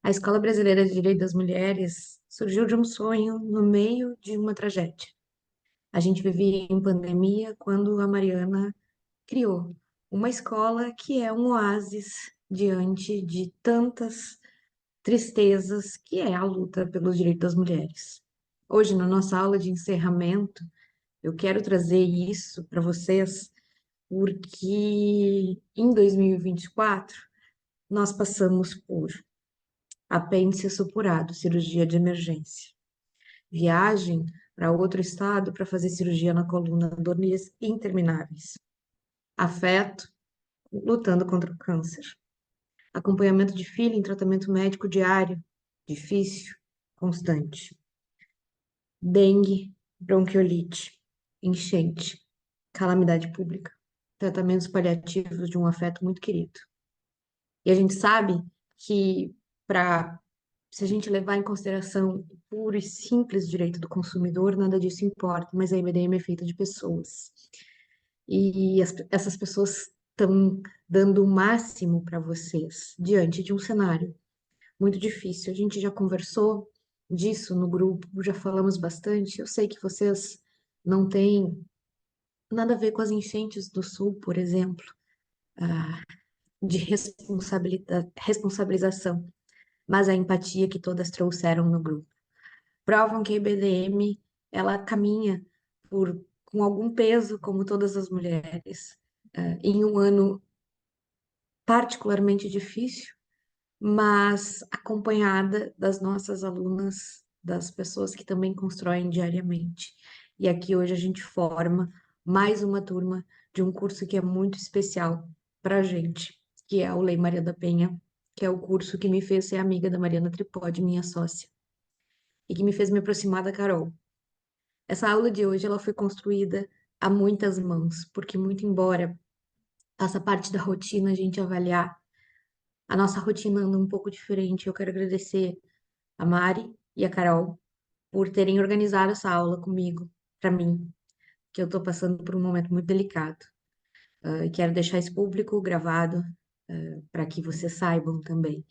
A Escola Brasileira de Direito das Mulheres surgiu de um sonho no meio de uma tragédia. A gente vivia em pandemia quando a Mariana criou uma escola que é um oásis diante de tantas tristezas que é a luta pelos direitos das mulheres. Hoje, na nossa aula de encerramento, eu quero trazer isso para vocês porque em 2024 nós passamos por apêndice supurado, cirurgia de emergência. Viagem para outro estado para fazer cirurgia na coluna, dores intermináveis. Afeto, lutando contra o câncer. Acompanhamento de filho em tratamento médico diário, difícil, constante. Dengue, bronquiolite, enchente, calamidade pública. Tratamentos paliativos de um afeto muito querido. E a gente sabe que para se a gente levar em consideração o puro e simples direito do consumidor, nada disso importa, mas a IBDM é feita de pessoas. E essas pessoas estão dando o máximo para vocês diante de um cenário muito difícil. A gente já conversou disso no grupo, já falamos bastante. Eu sei que vocês não têm nada a ver com as enchentes do Sul, por exemplo, de responsabilização, mas a empatia que todas trouxeram no grupo. Provam que a IBDM, ela caminha com algum peso, como todas as mulheres, em um ano particularmente difícil, mas acompanhada das nossas alunas, das pessoas que também constroem diariamente. E aqui hoje a gente forma mais uma turma de um curso que é muito especial para a gente, que é o Lei Maria da Penha, que é o curso que me fez ser amiga da Mariana Tripodi, minha sócia, e que me fez me aproximar da Carol. Essa aula de hoje ela foi construída a muitas mãos, porque muito embora faça parte da rotina a gente avaliar, a nossa rotina anda um pouco diferente. Eu quero agradecer a Mari e a Carol por terem organizado essa aula comigo, para mim, que eu estou passando por um momento muito delicado. E quero deixar isso público, gravado, para que vocês saibam também.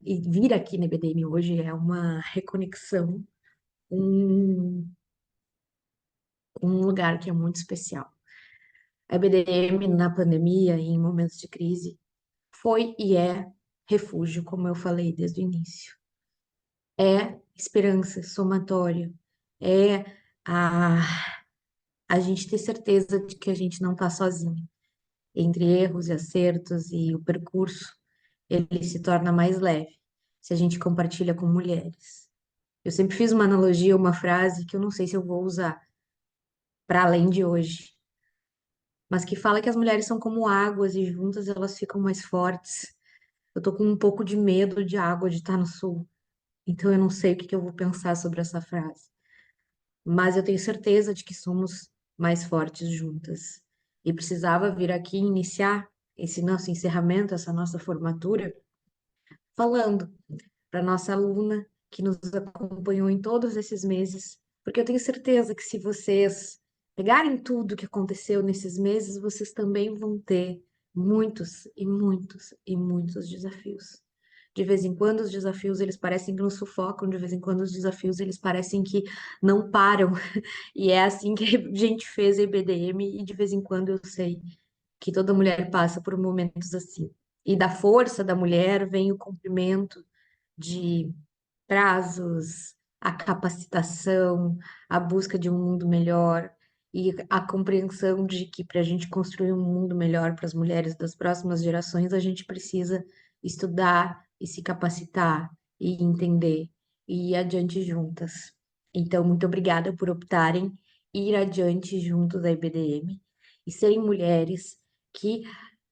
E vir aqui na EBDM hoje é uma reconexão, um, um lugar que é muito especial. A EBDM na pandemia e em momentos de crise foi e é refúgio, como eu falei desde o início. É esperança, somatório, é a, a gente ter certeza de que a gente não está sozinho. Entre erros e acertos e o percurso, ele se torna mais leve se a gente compartilha com mulheres. Eu sempre fiz uma analogia, uma frase que eu não sei se eu vou usar para além de hoje, mas que fala que as mulheres são como águas e juntas elas ficam mais fortes. Eu tô com um pouco de medo de água de estar no sul, então eu não sei o que que eu vou pensar sobre essa frase. Mas eu tenho certeza de que somos mais fortes juntas. E precisava vir aqui iniciar esse nosso encerramento, essa nossa formatura, falando para nossa aluna que nos acompanhou em todos esses meses, porque eu tenho certeza que se vocês pegarem tudo que aconteceu nesses meses, vocês também vão ter muitos e muitos e muitos desafios. De vez em quando os desafios eles parecem que nos sufocam, de vez em quando os desafios eles parecem que não param. E é assim que a gente fez a IBDM e de vez em quando eu sei que toda mulher passa por momentos assim. E da força da mulher vem o cumprimento de prazos, a capacitação, a busca de um mundo melhor e a compreensão de que para a gente construir um mundo melhor para as mulheres das próximas gerações, a gente precisa estudar e se capacitar e entender e ir adiante juntas. Então, muito obrigada por optarem ir adiante junto da IBDM e serem mulheres que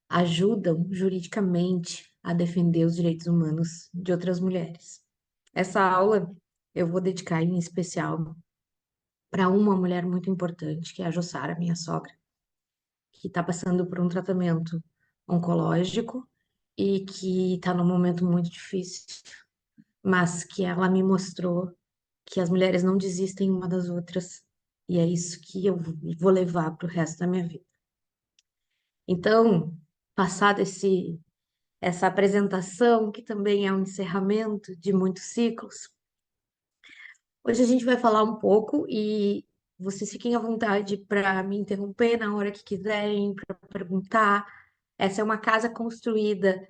ajudam juridicamente a defender os direitos humanos de outras mulheres. Essa aula eu vou dedicar em especial para uma mulher muito importante, que é a Jussara, minha sogra, que está passando por um tratamento oncológico e que está num momento muito difícil, mas que ela me mostrou que as mulheres não desistem uma das outras e é isso que eu vou levar para o resto da minha vida. Então, passado essa apresentação, que também é um encerramento de muitos ciclos. Hoje a gente vai falar um pouco e vocês fiquem à vontade para me interromper na hora que quiserem, para perguntar. Essa é uma casa construída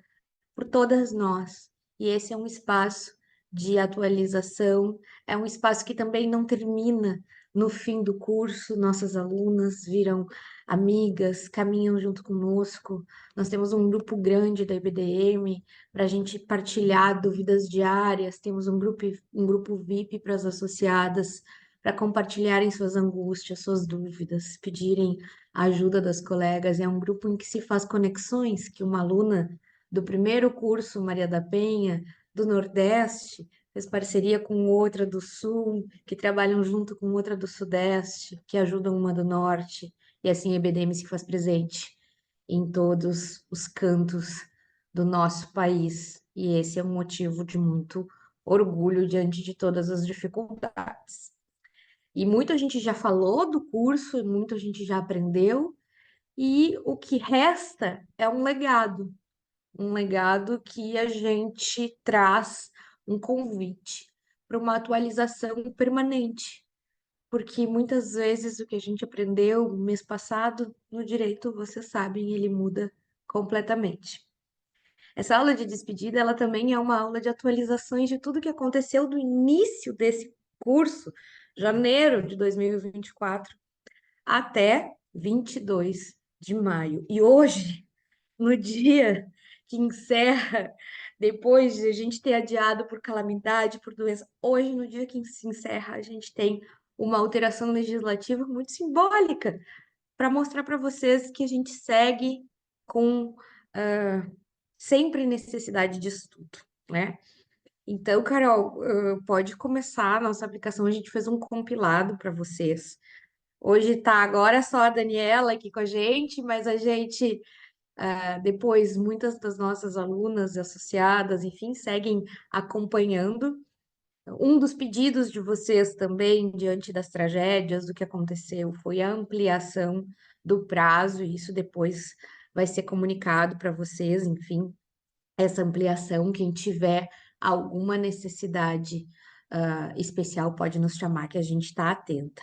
por todas nós. E esse é um espaço de atualização, é um espaço que também não termina no fim do curso. Nossas alunas viram amigas, caminham junto conosco. Nós temos um grupo grande da IBDM para a gente partilhar dúvidas diárias. Temos um grupo VIP para as associadas, para compartilharem suas angústias, suas dúvidas, pedirem a ajuda das colegas. É um grupo em que se faz conexões, que uma aluna do primeiro curso Maria da Penha, do Nordeste, fez parceria com outra do Sul, que trabalham junto com outra do Sudeste, que ajudam uma do Norte, e assim a EBDM se faz presente em todos os cantos do nosso país. E esse é um motivo de muito orgulho diante de todas as dificuldades. E muita gente já falou do curso, e muita gente já aprendeu, e o que resta é um legado que a gente traz um convite para uma atualização permanente, porque muitas vezes o que a gente aprendeu no mês passado no direito, vocês sabem, ele muda completamente. Essa aula de despedida, ela também é uma aula de atualizações de tudo que aconteceu do início desse curso, janeiro de 2024, até 22 de maio. E hoje, no dia que encerra, depois de a gente ter adiado por calamidade, por doença, hoje, no dia que se encerra, a gente tem uma alteração legislativa muito simbólica para mostrar para vocês que a gente segue com sempre necessidade de estudo, né? Então, Carol, pode começar a nossa aplicação. A gente fez um compilado para vocês. Hoje tá agora só a Daniela aqui com a gente, mas a gente depois, muitas das nossas alunas e associadas, enfim, seguem acompanhando. Um dos pedidos de vocês também, diante das tragédias, do que aconteceu, foi a ampliação do prazo, e isso depois vai ser comunicado para vocês, enfim, essa ampliação. Quem tiver alguma necessidade, especial pode nos chamar, que a gente está atenta.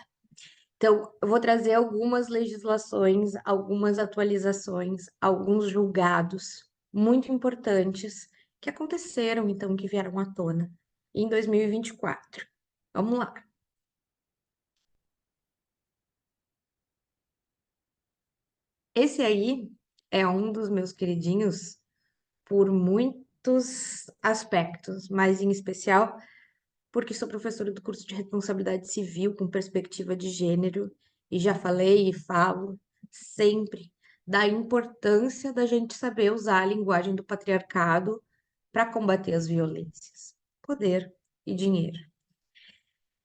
Então, eu vou trazer algumas legislações, algumas atualizações, alguns julgados muito importantes que aconteceram, então, que vieram à tona em 2024. Vamos lá. Esse aí é um dos meus queridinhos por muitos aspectos, mas em especial porque sou professora do curso de responsabilidade civil com perspectiva de gênero e já falei e falo sempre da importância da gente saber usar a linguagem do patriarcado para combater as violências, poder e dinheiro.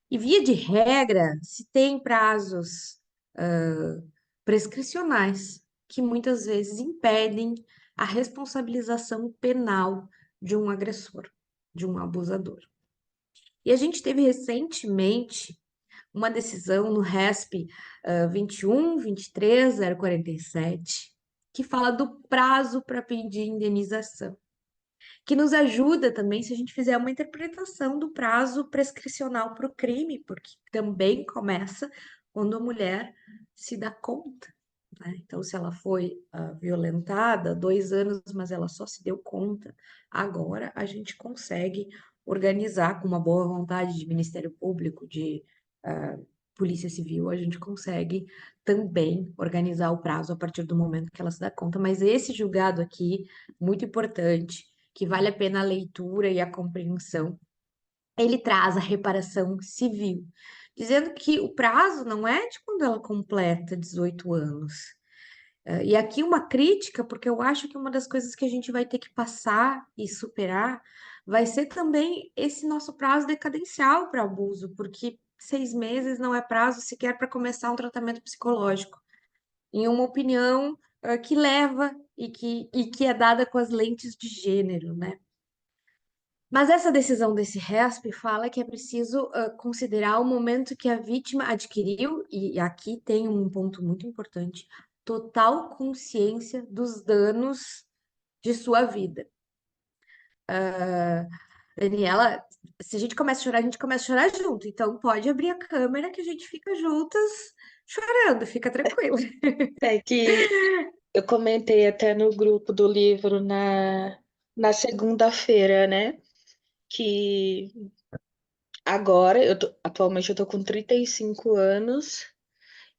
E via de regra, se tem prazos prescricionais que muitas vezes impedem a responsabilização penal de um agressor, de um abusador. E a gente teve recentemente uma decisão no RESP 21.23.047, que fala do prazo para pedir indenização, que nos ajuda também se a gente fizer uma interpretação do prazo prescricional para o crime, porque também começa quando a mulher se dá conta, né? Então, se ela foi violentada 2 anos, mas ela só se deu conta, agora a gente consegue organizar com uma boa vontade de Ministério Público, de Polícia Civil, a gente consegue também organizar o prazo a partir do momento que ela se dá conta. Mas esse julgado aqui, muito importante, que vale a pena a leitura e a compreensão, ele traz a reparação civil, dizendo que o prazo não é de quando ela completa 18 anos. E aqui uma crítica, porque eu acho que uma das coisas que a gente vai ter que passar e superar vai ser também esse nosso prazo decadencial para abuso, porque 6 meses não é prazo sequer para começar um tratamento psicológico. Em uma opinião, que leva e que é dada com as lentes de gênero, né? Mas essa decisão desse RESP fala que é preciso considerar o momento que a vítima adquiriu, e aqui tem um ponto muito importante, total consciência dos danos de sua vida. Daniela, se a gente começa a chorar, a gente começa a chorar junto. Então pode abrir a câmera que a gente fica juntas chorando, fica tranquila. É que eu comentei até no grupo do livro na segunda-feira, né? Que agora, atualmente eu tô com 35 anos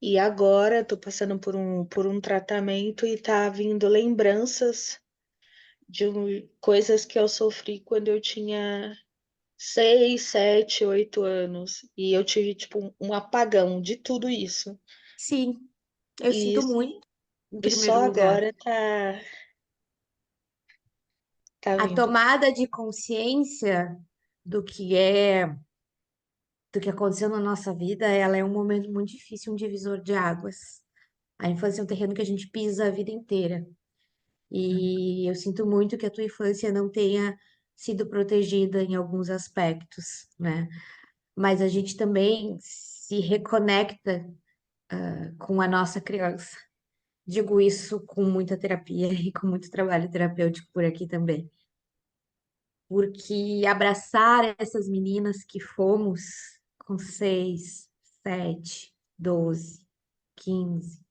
e agora eu tô passando por um tratamento e tá vindo lembranças de coisas que eu sofri quando eu tinha 6, 7, 8 anos. E eu tive, tipo, um apagão de tudo isso. Sim, eu E, sinto muito, em e só primeiro lugar. agora tá A vindo. tomada de consciência do que do que aconteceu na nossa vida, ela é um momento muito difícil, um divisor de águas. A infância é um terreno que a gente pisa a vida inteira. E eu sinto muito que a tua infância não tenha sido protegida em alguns aspectos, né? Mas a gente também se reconecta com a nossa criança. Digo isso com muita terapia e com muito trabalho terapêutico por aqui também. Porque abraçar essas meninas que fomos com 6, 7, 12, 15,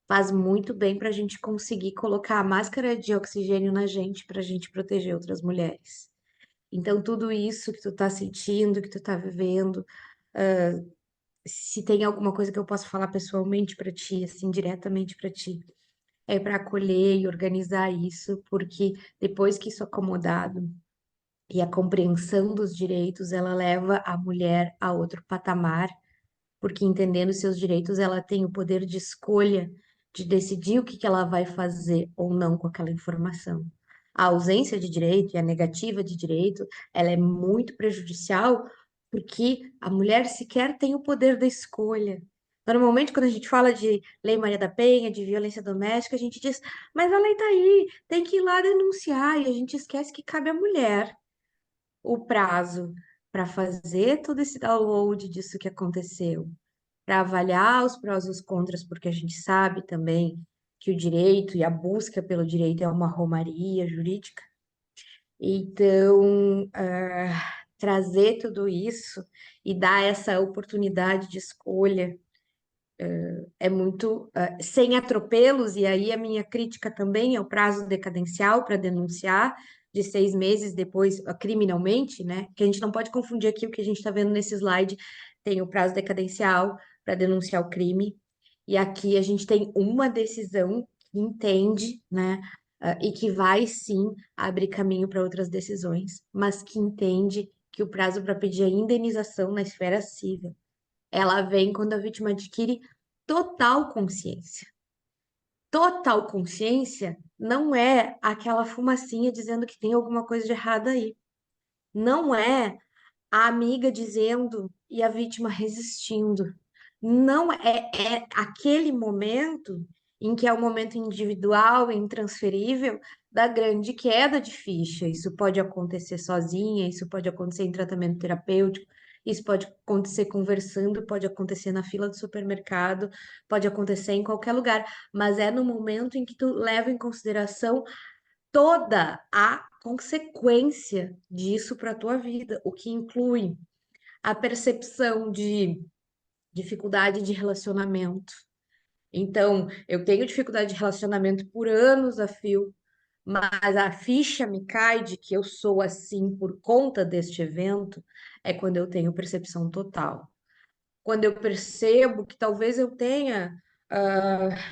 faz muito bem para a gente conseguir colocar a máscara de oxigênio na gente para a gente proteger outras mulheres. Então, tudo isso que tu tá sentindo, que tu tá vivendo, se tem alguma coisa que eu posso falar pessoalmente para ti, assim, diretamente para ti, é para acolher e organizar isso, porque depois que isso é acomodado e a compreensão dos direitos, ela leva a mulher a outro patamar, porque entendendo seus direitos, ela tem o poder de escolha de decidir o que que ela vai fazer ou não com aquela informação. A ausência de direito e a negativa de direito, ela é muito prejudicial porque a mulher sequer tem o poder da escolha. Normalmente, quando a gente fala de Lei Maria da Penha, de violência doméstica, a gente diz, mas a lei tá aí, tem que ir lá denunciar, e a gente esquece que cabe à mulher o prazo para fazer todo esse download disso que aconteceu, para avaliar os prós e os contras, porque a gente sabe também que o direito e a busca pelo direito é uma romaria jurídica. Então, trazer tudo isso e dar essa oportunidade de escolha é muito sem atropelos, e aí a minha crítica também é o prazo decadencial para denunciar de 6 meses depois, criminalmente, né? Que a gente não pode confundir aqui o que a gente está vendo nesse slide, tem o prazo decadencial para denunciar o crime, e aqui a gente tem uma decisão que entende, né? E que vai sim abrir caminho para outras decisões, mas que entende que o prazo para pedir a indenização na esfera civil ela vem quando a vítima adquire total consciência. Total consciência não é aquela fumacinha dizendo que tem alguma coisa de errado aí. Não é a amiga dizendo e a vítima resistindo. Não é aquele momento em que é o momento individual, intransferível, da grande queda de ficha. Isso pode acontecer sozinha, isso pode acontecer em tratamento terapêutico, isso pode acontecer conversando, pode acontecer na fila do supermercado, pode acontecer em qualquer lugar, mas é no momento em que tu leva em consideração toda a consequência disso para a tua vida, o que inclui a percepção de dificuldade de relacionamento. Então, eu tenho dificuldade de relacionamento por anos a fio, mas a ficha me cai de que eu sou assim por conta deste evento, é quando eu tenho percepção total. Quando eu percebo que talvez eu tenha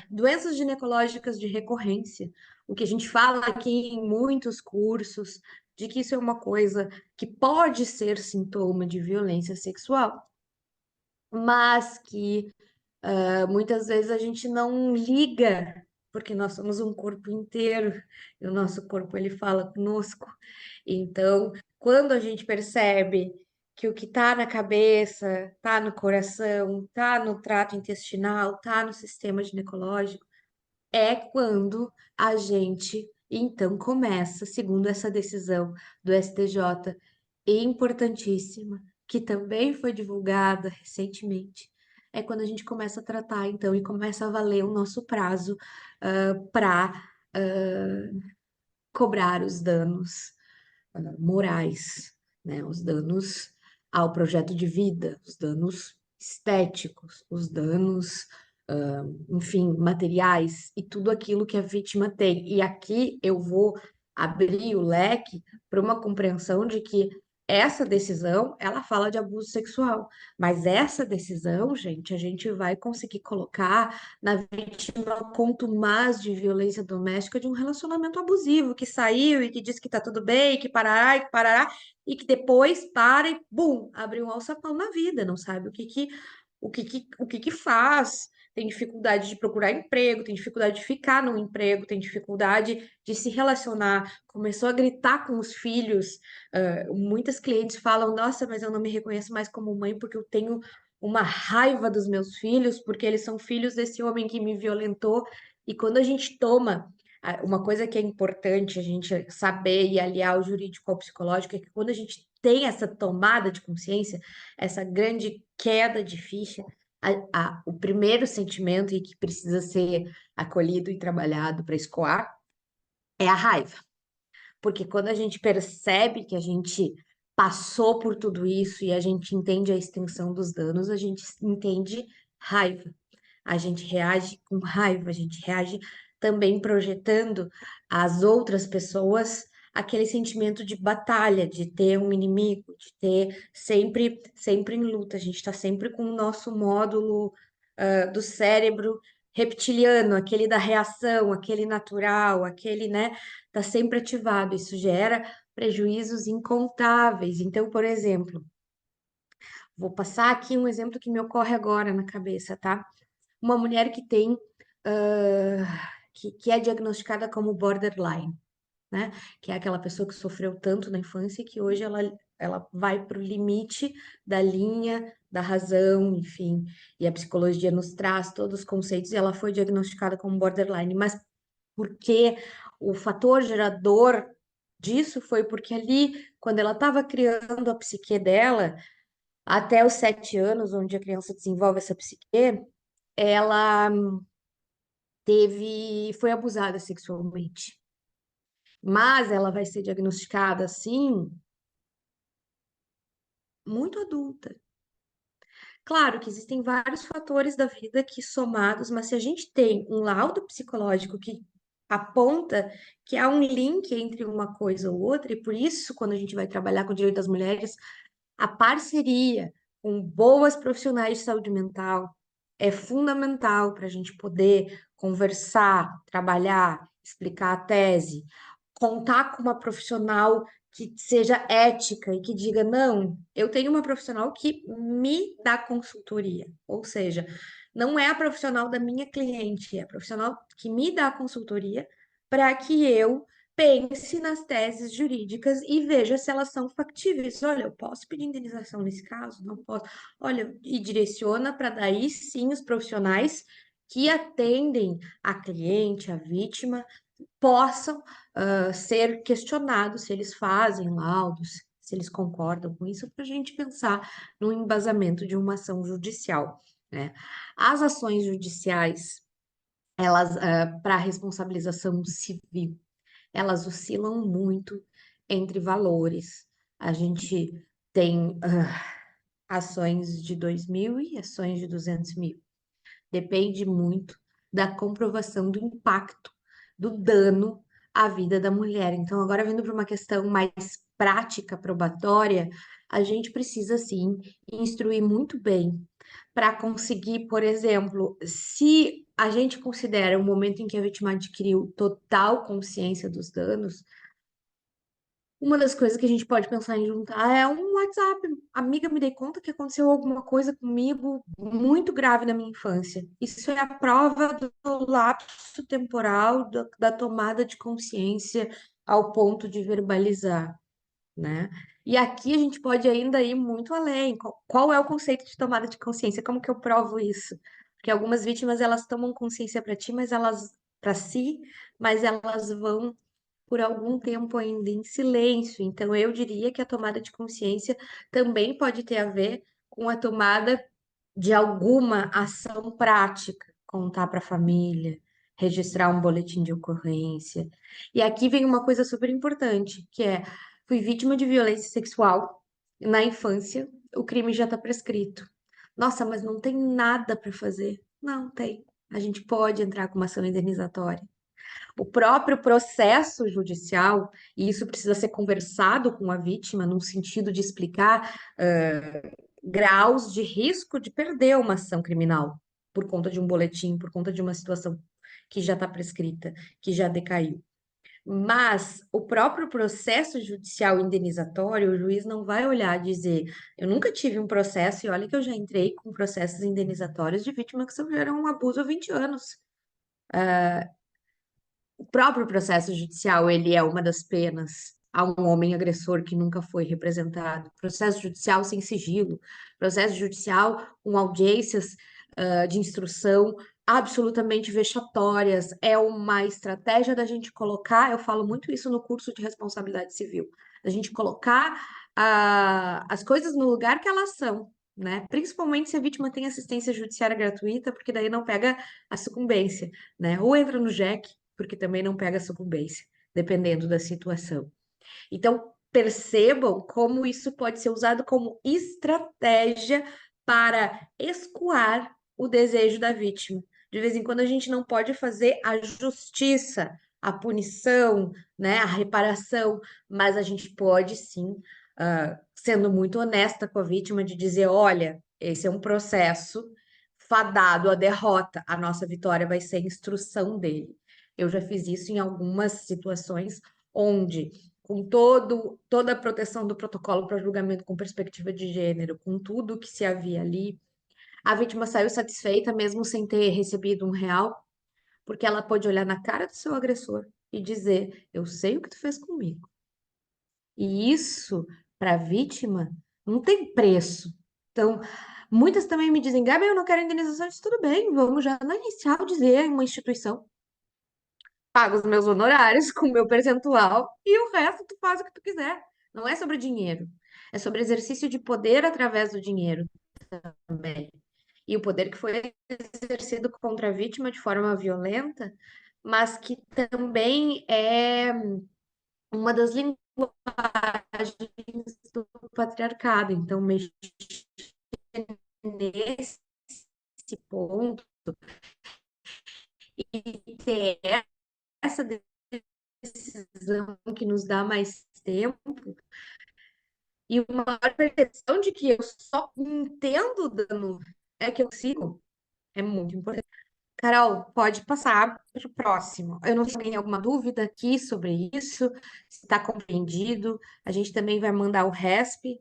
doenças ginecológicas de recorrência, o que a gente fala aqui em muitos cursos, de que isso é uma coisa que pode ser sintoma de violência sexual, mas que muitas vezes a gente não liga, porque nós somos um corpo inteiro, e o nosso corpo ele fala conosco. Então, quando a gente percebe que o que está na cabeça, está no coração, está no trato intestinal, está no sistema ginecológico, é quando a gente então começa, segundo essa decisão do STJ, importantíssima, que também foi divulgada recentemente, é quando a gente começa a tratar então e começa a valer o nosso prazo para cobrar os danos. morais, né? Os danos ao projeto de vida, os danos estéticos, os danos, enfim, materiais e tudo aquilo que a vítima tem. E aqui eu vou abrir o leque para uma compreensão de que essa decisão, ela fala de abuso sexual, mas essa decisão, gente, a gente vai conseguir colocar na vítima contumaz de violência doméstica de um relacionamento abusivo que saiu e que diz que tá tudo bem, que parará, e que depois para e, bum, abre um alçapão na vida, não sabe o que que faz, tem dificuldade de procurar emprego, tem dificuldade de ficar no emprego, tem dificuldade de se relacionar, começou a gritar com os filhos. Muitas clientes falam: Nossa, mas eu não me reconheço mais como mãe porque eu tenho uma raiva dos meus filhos, porque eles são filhos desse homem que me violentou. E quando a gente toma. Uma coisa que é importante a gente saber e aliar o jurídico ao psicológico é que quando a gente tem essa tomada de consciência, essa grande queda de ficha, o primeiro sentimento e que precisa ser acolhido e trabalhado para escoar é a raiva. Porque quando a gente percebe que a gente passou por tudo isso e a gente entende a extensão dos danos, a gente entende raiva. A gente reage com raiva, a gente reage também projetando às outras pessoas aquele sentimento de batalha, de ter um inimigo, de ter sempre em luta. A gente está sempre com o nosso módulo do cérebro reptiliano, aquele da reação, aquele natural, aquele, né, tá sempre ativado. Isso gera prejuízos incontáveis. Então, por exemplo, vou passar aqui um exemplo que me ocorre agora na cabeça, tá? Uma mulher que tem, que é diagnosticada como borderline, né? Que é aquela pessoa que sofreu tanto na infância que hoje ela vai para o limite da linha, da razão, enfim. E a psicologia nos traz todos os conceitos e ela foi diagnosticada como borderline. Mas porque o fator gerador disso foi porque ali, quando ela estava criando a psique dela, até os 7 anos, onde a criança desenvolve essa psique, ela foi abusada sexualmente. Mas ela vai ser diagnosticada assim, muito adulta. Claro que existem vários fatores da vida que somados, mas se a gente tem um laudo psicológico que aponta que há um link entre uma coisa ou outra, e por isso, quando a gente vai trabalhar com o direito das mulheres, a parceria com boas profissionais de saúde mental é fundamental para a gente poder conversar, trabalhar, explicar a tese, contar com uma profissional que seja ética e que diga: não, eu tenho uma profissional que me dá consultoria, ou seja, não é a profissional da minha cliente, é a profissional que me dá consultoria para que eu pense nas teses jurídicas e veja se elas são factíveis. Olha, eu posso pedir indenização nesse caso? Não posso. Olha, e direciona para daí sim os profissionais que atendem a cliente, a vítima, possam ser questionados se eles fazem laudos, se eles concordam com isso, para a gente pensar no embasamento de uma ação judicial, né? As ações judiciais, elas, para responsabilização civil, elas oscilam muito entre valores. A gente tem ações de 2.000 e ações de 200.000. Depende muito da comprovação do impacto, do dano à vida da mulher. Então, agora vindo para uma questão mais prática, probatória, a gente precisa sim instruir muito bem para conseguir, por exemplo, se a gente considera o momento em que a vítima adquiriu total consciência dos danos, uma das coisas que a gente pode pensar em juntar é um WhatsApp. Amiga, me dei conta que aconteceu alguma coisa comigo muito grave na minha infância. Isso é a prova do lapso temporal da tomada de consciência ao ponto de verbalizar, né? E aqui a gente pode ainda ir muito além. Qual é o conceito de tomada de consciência? Como que eu provo isso? Porque algumas vítimas elas tomam consciência para ti, mas elas para si, mas elas vão por algum tempo ainda em silêncio. Então, eu diria que a tomada de consciência também pode ter a ver com a tomada de alguma ação prática, contar para a família, registrar um boletim de ocorrência. E aqui vem uma coisa super importante, que é Fui vítima de violência sexual na infância, o crime já está prescrito. Nossa, mas não tem nada para fazer. Não tem. A gente pode entrar com uma ação indenizatória. O próprio processo judicial, e isso precisa ser conversado com a vítima, no sentido de explicar graus de risco de perder uma ação criminal por conta de um boletim, por conta de uma situação que já está prescrita, que já decaiu. Mas o próprio processo judicial indenizatório, o juiz não vai olhar e dizer, eu nunca tive um processo, e olha que eu já entrei com processos indenizatórios de vítima que sofreram um abuso há 20 anos. O próprio processo judicial, ele é uma das penas a um homem agressor que nunca foi representado. Processo judicial sem sigilo, processo judicial com audiências, de instrução absolutamente vexatórias. É uma estratégia da gente colocar, eu falo muito isso no curso de responsabilidade civil, da gente colocar, as coisas no lugar que elas são. Né? Principalmente se a vítima tem assistência judiciária gratuita, porque daí não pega a sucumbência, né? Ou entra no JEC, porque também não pega sucumbência, dependendo da situação. Então, percebam como isso pode ser usado como estratégia para escoar o desejo da vítima. De vez em quando a gente não pode fazer a justiça, a punição, né, a reparação, mas a gente pode sim, sendo muito honesta com a vítima, de dizer: olha, esse é um processo fadado à derrota, a nossa vitória vai ser a instrução dele. Eu já fiz isso em algumas situações onde, com toda a proteção do protocolo para julgamento com perspectiva de gênero, com tudo que se havia ali, a vítima saiu satisfeita, mesmo sem ter recebido R$ 1, porque ela pôde olhar na cara do seu agressor e dizer: eu sei o que tu fez comigo. E isso, para a vítima, não tem preço. Então, muitas também me dizem: Gabi, eu não quero indenização. Eu disse, tudo bem, vamos já no inicial dizer uma instituição. Paga os meus honorários com o meu percentual e o resto tu faz o que tu quiser. Não é sobre dinheiro, é sobre exercício de poder através do dinheiro também. E o poder que foi exercido contra a vítima de forma violenta, mas que também é uma das linguagens do patriarcado. Então, mexer nesse ponto e ter essa decisão que nos dá mais tempo e uma maior percepção de que eu só entendo o dano é que eu sigo, é muito importante. Carol, pode passar para o próximo. Eu não sei se tem alguma dúvida aqui sobre isso, se está compreendido. A gente também vai mandar o RESP,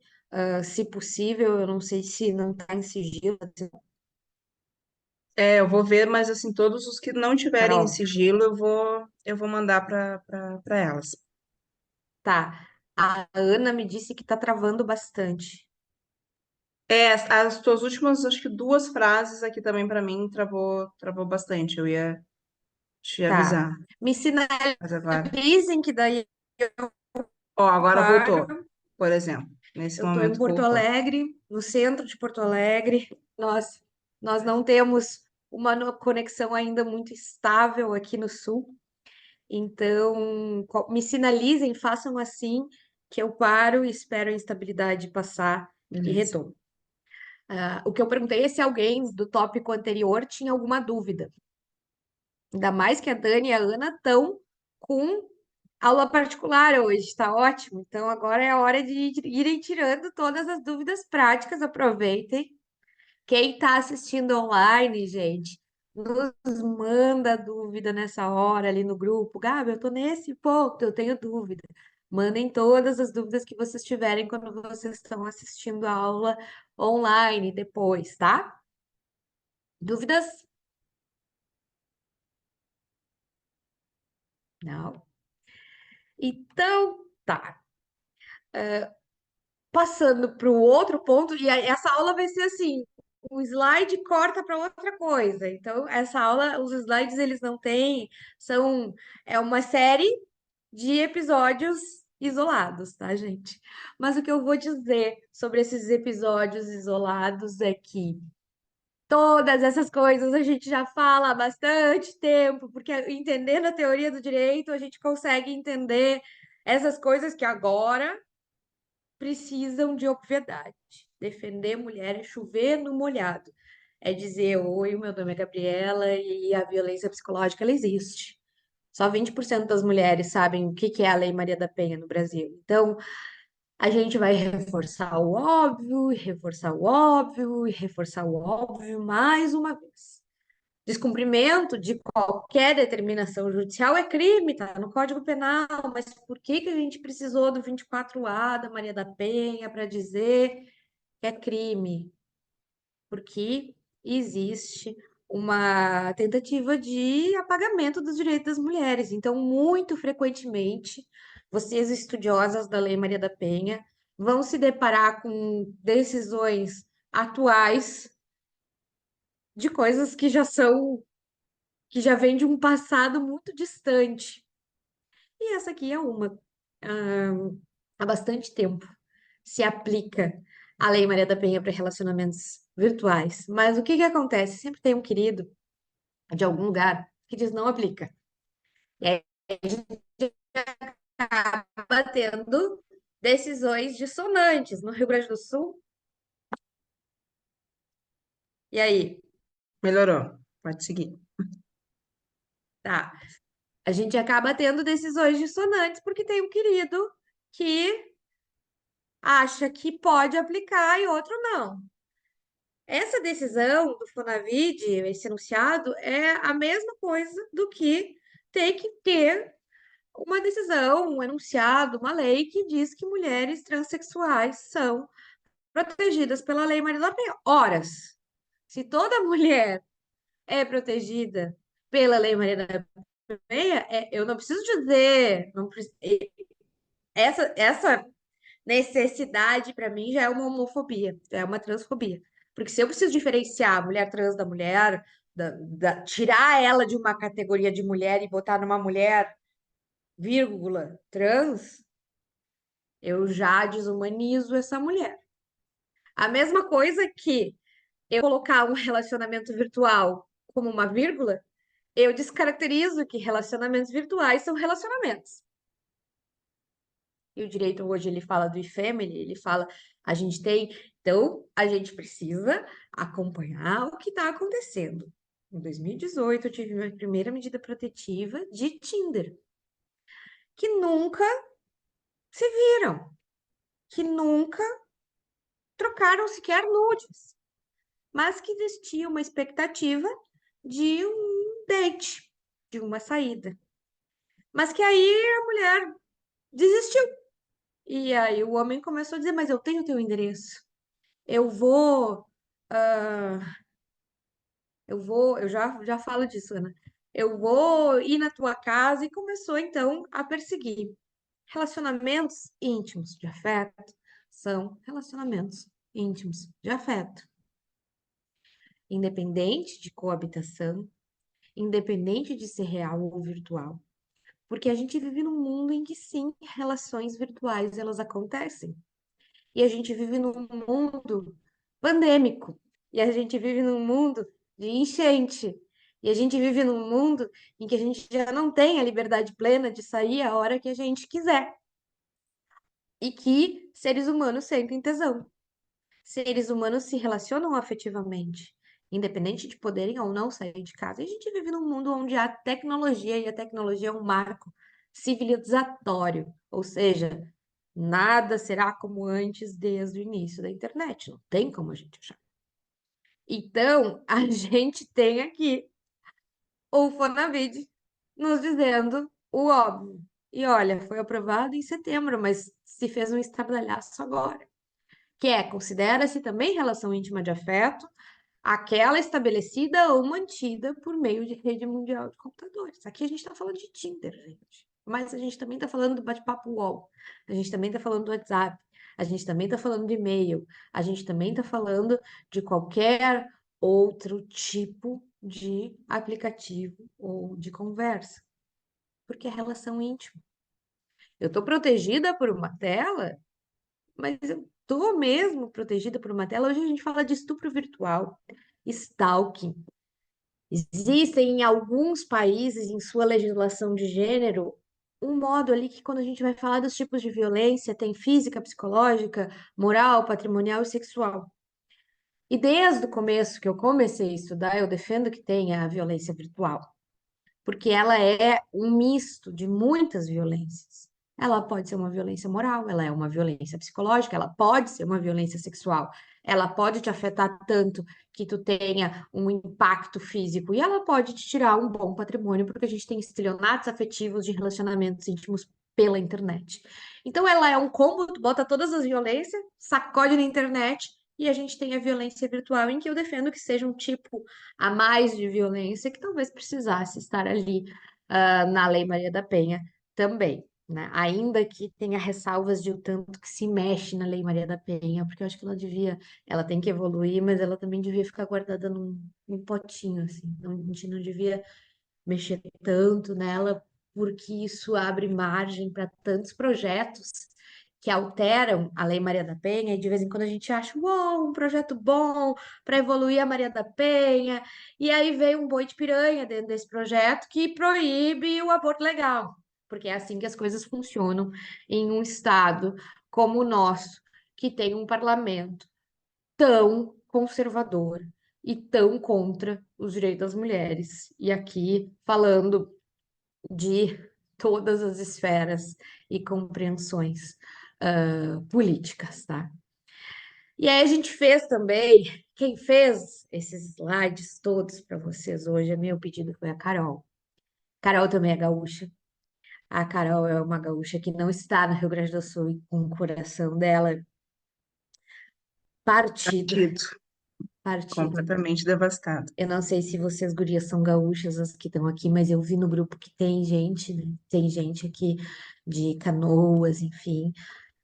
se possível. Eu não sei se não está em sigilo. Eu vou ver, mas assim, todos os que não tiverem em Carol, sigilo, eu vou mandar para elas. tá. A Ana me disse que está travando bastante. As tuas últimas, acho que duas frases aqui também para mim travou bastante. Eu ia te Tá. avisar, Me mas agora. sinalizem que daí eu Ó, agora voltou, paro. por exemplo. Nesse Eu estou em momento Porto voltou. Alegre, no centro de Porto Alegre. Nós não temos uma conexão ainda muito estável aqui no sul. Então, me sinalizem, façam assim, que eu paro e espero a instabilidade passar e Beleza. retomo. O que eu perguntei é se alguém do tópico anterior tinha alguma dúvida. Ainda mais que a Dani e a Ana estão com aula particular hoje, está ótimo. Então, agora é a hora de irem tirando todas as dúvidas práticas, aproveitem. Quem está assistindo online, gente, nos manda dúvida nessa hora ali no grupo. Gabi, eu estou nesse ponto, eu tenho dúvida. Mandem todas as dúvidas que vocês tiverem quando vocês estão assistindo a aula online depois, tá? Dúvidas? Não? Então, tá. Passando para o outro ponto, e essa aula vai ser assim, um slide corta para outra coisa. Então, essa aula, os slides eles não têm, é uma série de episódios isolados, tá, gente? Mas o que eu vou dizer sobre esses episódios isolados é que todas essas coisas a gente já fala há bastante tempo, porque entendendo a teoria do direito, a gente consegue entender Essas coisas que agora precisam de obviedade. Defender mulher é chover no molhado. É dizer, oi, meu nome é Gabriela e a violência psicológica ela existe. Só 20% das mulheres sabem o que que é a Lei Maria da Penha no Brasil. Então, a gente vai reforçar o óbvio, e reforçar o óbvio, e reforçar o óbvio mais uma vez. Descumprimento de qualquer determinação judicial é crime, tá no Código Penal, mas por que que a gente precisou do 24A da Maria da Penha para dizer que é crime? Porque existe uma tentativa de apagamento dos direitos das mulheres. Então, muito frequentemente, vocês estudiosos da Lei Maria da Penha vão se deparar com decisões atuais de coisas que já vêm de um passado muito distante. E essa aqui é uma. Há bastante tempo se aplica a Lei Maria da Penha para relacionamentos virtuais. Mas o que que acontece? Sempre tem um querido de algum lugar que diz não aplica. E aí a gente acaba tendo decisões dissonantes no Rio Grande do Sul. E aí? Melhorou. Pode seguir. Tá. A gente acaba tendo decisões dissonantes porque tem um querido que acha que pode aplicar e outro não. Essa decisão do Fonavide, esse enunciado, é a mesma coisa do que ter que ter uma decisão, um enunciado, uma lei que diz que mulheres transexuais são protegidas pela Lei Maria da Penha. Horas, se toda mulher é protegida pela Lei Maria da Penha, eu não preciso dizer, essa necessidade, para mim, já é uma homofobia, é uma transfobia. Porque se eu preciso diferenciar a mulher trans da mulher, tirar ela de uma categoria de mulher e botar numa mulher, vírgula, trans, eu já desumanizo essa mulher. A mesma coisa que eu colocar um relacionamento virtual como uma vírgula, eu descaracterizo que relacionamentos virtuais são relacionamentos. E o direito hoje ele fala do e-family, ele fala, a gente tem, então a gente precisa acompanhar o que está acontecendo. Em 2018, eu tive minha primeira medida protetiva de Tinder, que nunca se viram, que nunca trocaram sequer nudes, mas que existia uma expectativa de um date, de uma saída. Mas que aí a mulher desistiu. E aí o homem começou a dizer, mas eu tenho teu endereço. Eu vou, ah, eu já falo disso, Ana. Eu vou ir na tua casa e começou então a perseguir. Relacionamentos íntimos de afeto são relacionamentos íntimos de afeto, independente de coabitação, independente de ser real ou virtual. Porque a gente vive num mundo em que sim, relações virtuais elas acontecem. E a gente vive num mundo pandêmico. E a gente vive num mundo de enchente. E a gente vive num mundo em que a gente já não tem a liberdade plena de sair a hora que a gente quiser. E que seres humanos sentem tesão. Seres humanos se relacionam afetivamente, independente de poderem ou não sair de casa. E a gente vive num mundo onde há tecnologia e a tecnologia é um marco civilizatório, ou seja, nada será como antes desde o início da internet, não tem como a gente achar. Então, a gente tem aqui o Fonavide nos dizendo o óbvio. E olha, foi aprovado em setembro, mas se fez um estardalhaço agora. Que é, considera-se também relação íntima de afeto aquela estabelecida ou mantida por meio de rede mundial de computadores. Aqui a gente está falando de Tinder, gente. Mas a gente também está falando do bate-papo UOL. A gente também está falando do WhatsApp. A gente também está falando de e-mail. A gente também está falando de qualquer outro tipo de aplicativo ou de conversa. Porque é relação íntima. Eu estou protegida por uma tela, mas eu estou mesmo protegida por uma tela. Hoje a gente fala de estupro virtual, stalking. Existem em alguns países, em sua legislação de gênero, um modo ali que quando a gente vai falar dos tipos de violência, tem física, psicológica, moral, patrimonial e sexual. E desde o começo que eu comecei a estudar, eu defendo que tenha a violência virtual, porque ela é um misto de muitas violências. Ela pode ser uma violência moral, ela é uma violência psicológica, ela pode ser uma violência sexual, ela pode te afetar tanto que tu tenha um impacto físico e ela pode te tirar um bom patrimônio, porque a gente tem estelionatos afetivos de relacionamentos íntimos pela internet. Então ela é um combo, tu bota todas as violências, sacode na internet e a gente tem a violência virtual, em que eu defendo que seja um tipo a mais de violência que talvez precisasse estar ali, na Lei Maria da Penha também, né? Ainda que tenha ressalvas de o tanto que se mexe na Lei Maria da Penha, porque eu acho que ela tem que evoluir, mas ela também devia ficar guardada num potinho, assim. A gente não devia mexer tanto nela, porque isso abre margem para tantos projetos que alteram a Lei Maria da Penha, e de vez em quando a gente acha, uau, um projeto bom para evoluir a Maria da Penha, e aí veio um boi de piranha dentro desse projeto que proíbe o aborto legal, porque é assim que as coisas funcionam em um estado como o nosso, que tem um parlamento tão conservador e tão contra os direitos das mulheres. E aqui falando de todas as esferas e compreensões políticas, tá? E aí a gente fez também, quem fez esses slides todos para vocês hoje, a meu pedido foi a Carol. Carol também é gaúcha. A Carol é uma gaúcha que não está no Rio Grande do Sul e com o coração dela partido, Partido partido. completamente devastado. Eu não sei se vocês, gurias, são gaúchas, as que estão aqui, mas eu vi no grupo que tem gente, né? Tem gente aqui de Canoas, enfim,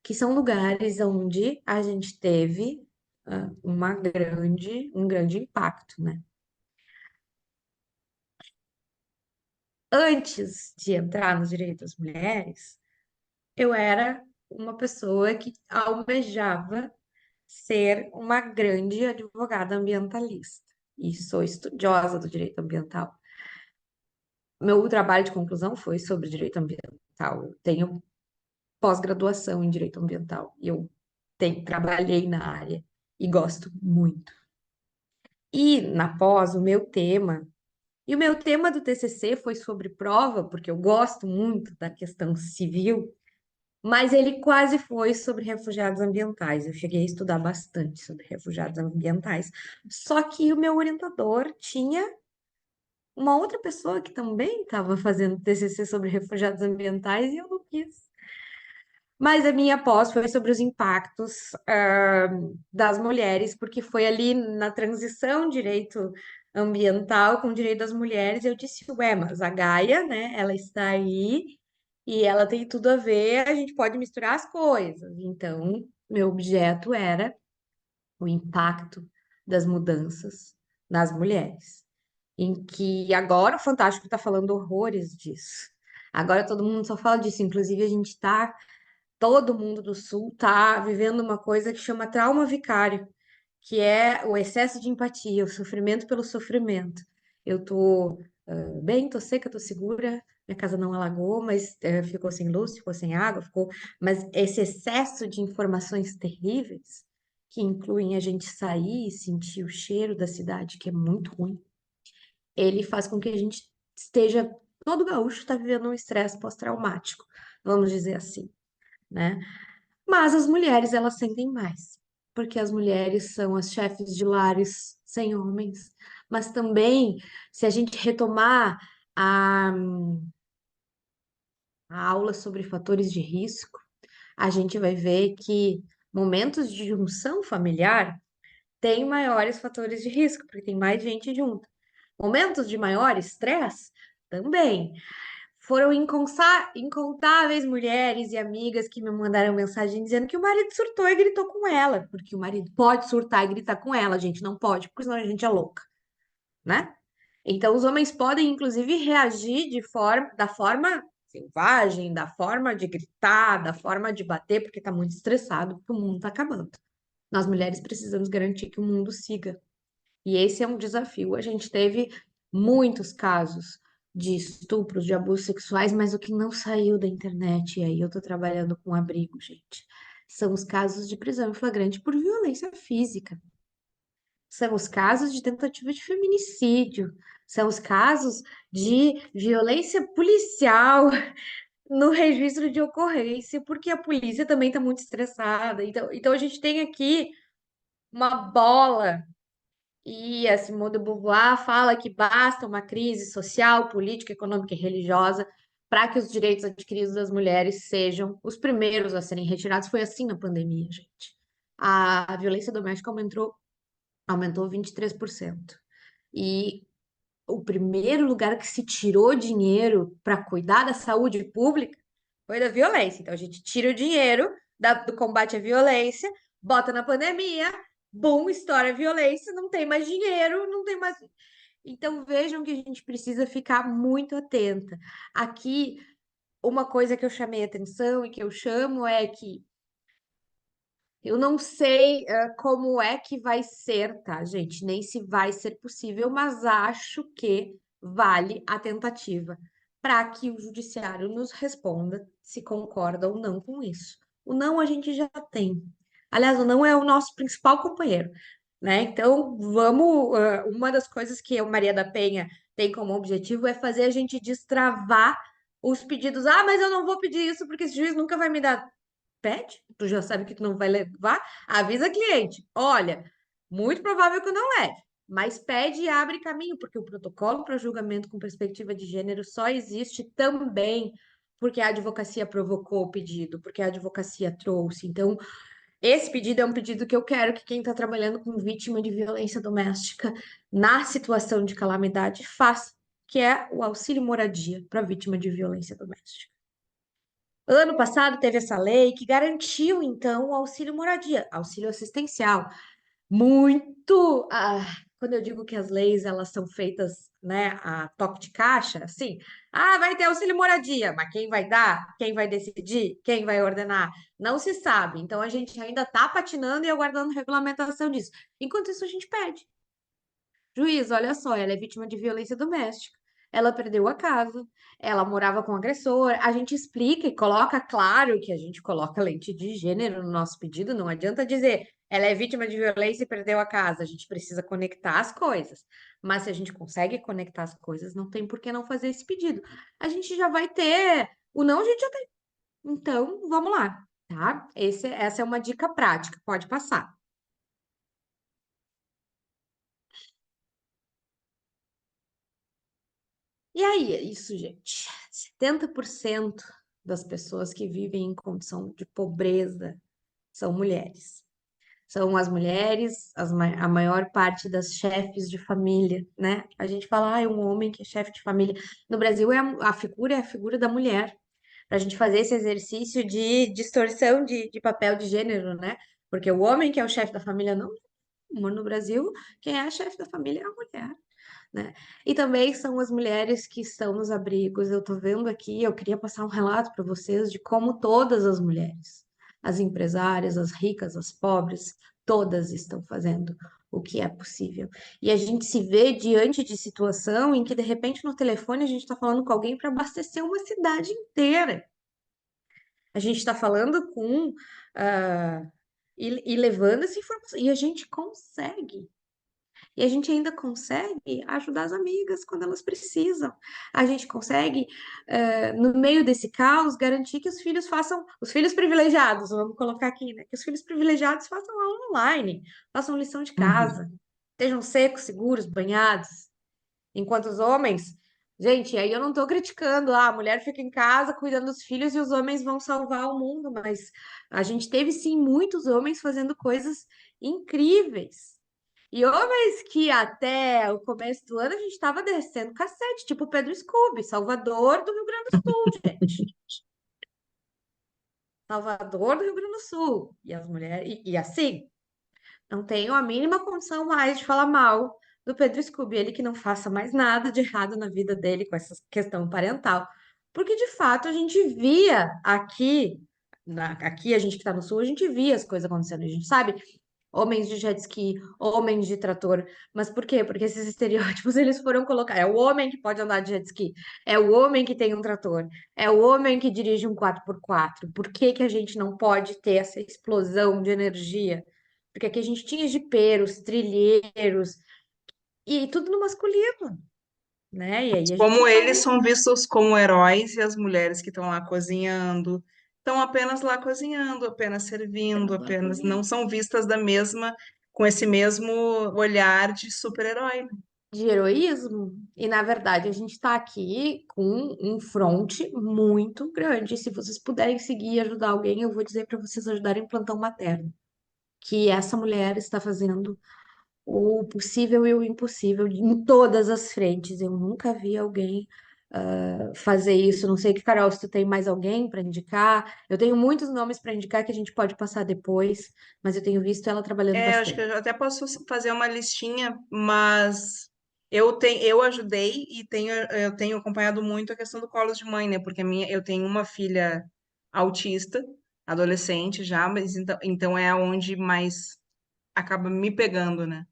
que são lugares onde a gente teve um grande impacto, né? Antes de entrar nos direitos das mulheres, eu era uma pessoa que almejava ser uma grande advogada ambientalista. E sou estudiosa do direito ambiental. Meu trabalho de conclusão foi sobre direito ambiental. Eu tenho pós-graduação em direito ambiental e eu trabalhei na área e gosto muito. E na pós, o meu tema do TCC foi sobre prova, porque eu gosto muito da questão civil, mas ele quase foi sobre refugiados ambientais. Eu cheguei a estudar bastante sobre refugiados ambientais. Só que o meu orientador tinha uma outra pessoa que também estava fazendo TCC sobre refugiados ambientais e eu não quis. Mas a minha pós foi sobre os impactos das mulheres, porque foi ali na transição direito ambiental com o direito das mulheres, eu disse, ué, mas a Gaia, né, ela está aí e ela tem tudo a ver, a gente pode misturar as coisas. Então, meu objeto era o impacto das mudanças nas mulheres, em que agora o Fantástico está falando horrores disso. Agora todo mundo só fala disso, inclusive a gente está todo mundo do Sul está vivendo uma coisa que chama trauma vicário, que é o excesso de empatia, o sofrimento pelo sofrimento. Eu tô bem, tô seca, tô segura, minha casa não alagou, mas ficou sem luz, ficou sem água, ficou... Mas esse excesso de informações terríveis, que incluem a gente sair e sentir o cheiro da cidade, que é muito ruim, ele faz com que a gente esteja... Todo gaúcho está vivendo um estresse pós-traumático, vamos dizer assim, né? Mas as mulheres, elas sentem mais, porque as mulheres são as chefes de lares sem homens. Mas também, se a gente retomar a, a aula sobre fatores de risco, a gente vai ver que momentos de junção familiar têm maiores fatores de risco, porque tem mais gente junto. Momentos de maior estresse também. Foram incontáveis mulheres e amigas que me mandaram mensagem dizendo que o marido surtou e gritou com ela, porque o marido pode surtar e gritar com ela, a gente não pode, porque senão a gente é louca, né? Então, os homens podem, inclusive, reagir da forma selvagem, da forma de gritar, da forma de bater, porque tá muito estressado, porque o mundo tá acabando. Nós mulheres precisamos garantir que o mundo siga. E esse é um desafio. A gente teve muitos casos de estupros, de abusos sexuais, mas o que não saiu da internet, e aí eu tô trabalhando com abrigo, gente, são os casos de prisão em flagrante por violência física. São os casos de tentativa de feminicídio, são os casos de violência policial no registro de ocorrência, porque a polícia também está muito estressada. Então a gente tem aqui uma bola. E a Simone de Beauvoir fala que basta uma crise social, política, econômica e religiosa para que os direitos adquiridos das mulheres sejam os primeiros a serem retirados. Foi assim na pandemia, gente. A violência doméstica aumentou 23%. E o primeiro lugar que se tirou dinheiro para cuidar da saúde pública foi da violência. Então a gente tira o dinheiro do combate à violência, bota na pandemia, bum, estoura a violência, não tem mais dinheiro, não tem mais. Então vejam que a gente precisa ficar muito atenta. Aqui, uma coisa que eu chamei atenção e que eu chamo é que eu não sei como é que vai ser, tá, gente? Nem se vai ser possível, mas acho que vale a tentativa para que o judiciário nos responda se concorda ou não com isso. O não a gente já tem. Aliás, o não é o nosso principal companheiro, né? Então, vamos. Uma das coisas que a Maria da Penha tem como objetivo é fazer a gente destravar os pedidos. Ah, mas eu não vou pedir isso porque esse juiz nunca vai me dar. Pede, tu já sabe que tu não vai levar, avisa cliente. Olha, muito provável que eu não leve, mas pede e abre caminho, porque o protocolo para julgamento com perspectiva de gênero só existe também porque a advocacia provocou o pedido, porque a advocacia trouxe. Então, esse pedido é um pedido que eu quero que quem está trabalhando com vítima de violência doméstica na situação de calamidade faça, que é o auxílio moradia para vítima de violência doméstica. Ano passado teve essa lei que garantiu, então, o auxílio moradia, auxílio assistencial. Muito, quando eu digo que as leis elas são feitas, né, a toque de caixa, assim, vai ter auxílio moradia, mas quem vai dar? Quem vai decidir? Quem vai ordenar? Não se sabe. Então a gente ainda está patinando e aguardando regulamentação disso. Enquanto isso, a gente pede. Juiz, olha só, ela é vítima de violência doméstica. Ela perdeu a casa, ela morava com o agressor. A gente explica e coloca claro que a gente coloca lente de gênero no nosso pedido. Não adianta dizer ela é vítima de violência e perdeu a casa. A gente precisa conectar as coisas. Mas se a gente consegue conectar as coisas, não tem por que não fazer esse pedido. A gente já vai ter. O não, a gente já tem. Então, vamos lá, tá? Essa é uma dica prática. Pode passar. E aí, é isso, gente. 70% das pessoas que vivem em condição de pobreza são mulheres. São as mulheres, a maior parte das chefes de família, né? A gente fala, é um homem que é chefe de família. No Brasil, a figura é a figura da mulher. Para a gente fazer esse exercício de distorção de papel de gênero, né? Porque o homem que é o chefe da família não. No Brasil, quem é a chefe da família é a mulher, né? E também são as mulheres que estão nos abrigos. Eu estou vendo aqui, eu queria passar um relato para vocês de como todas as mulheres, as empresárias, as ricas, as pobres, todas estão fazendo o que é possível. E a gente se vê diante de situação em que, de repente, no telefone a gente está falando com alguém para abastecer uma cidade inteira. A gente está falando com. E levando essa informação. E a gente consegue. E a gente ainda consegue ajudar as amigas quando elas precisam. A gente consegue, no meio desse caos, garantir que os filhos façam, os filhos privilegiados, vamos colocar aqui, né? Que os filhos privilegiados façam aula online, façam lição de Uhum. casa, estejam secos, seguros, banhados. Enquanto os homens, gente, aí eu não estou criticando, a mulher fica em casa cuidando dos filhos e os homens vão salvar o mundo, mas a gente teve sim muitos homens fazendo coisas incríveis. E homens que até o começo do ano a gente estava descendo cacete, tipo o Pedro Scooby, Salvador do Rio Grande do Sul, gente. Salvador do Rio Grande do Sul. E as mulheres, e assim, não tenho a mínima condição mais de falar mal do Pedro Scooby, ele que não faça mais nada de errado na vida dele com essa questão parental. Porque de fato a gente via aqui, aqui a gente que está no sul, a gente via as coisas acontecendo, a gente sabe homens de jet ski, homens de trator. Mas por quê? Porque esses estereótipos eles foram colocados. É o homem que pode andar de jet ski, é o homem que tem um trator, é o homem que dirige um 4x4. Por que que a gente não pode ter essa explosão de energia? Porque aqui a gente tinha jipeiros, trilheiros e tudo no masculino, né? E aí a gente Como eles vai são vistos como heróis e as mulheres que estão lá cozinhando, estão apenas lá cozinhando, apenas servindo, tendo lá apenas não cozinhando. são vistas da mesma, com esse mesmo olhar de super-herói, né? De heroísmo. E na verdade a gente está aqui com um fronte muito grande. Se vocês puderem seguir e ajudar alguém, eu vou dizer para vocês ajudarem em plantão materno, que essa mulher está fazendo o possível e o impossível em todas as frentes. Eu nunca vi alguém fazer isso. Não sei que, Carol, se tu tem mais alguém para indicar. Eu tenho muitos nomes para indicar que a gente pode passar depois, mas eu tenho visto ela trabalhando É, eu acho que bastante. eu até posso fazer uma listinha, mas eu ajudei e eu tenho acompanhado muito a questão do colo de mãe, né? Porque eu tenho uma filha autista, adolescente já, mas então é onde mais acaba me pegando, né?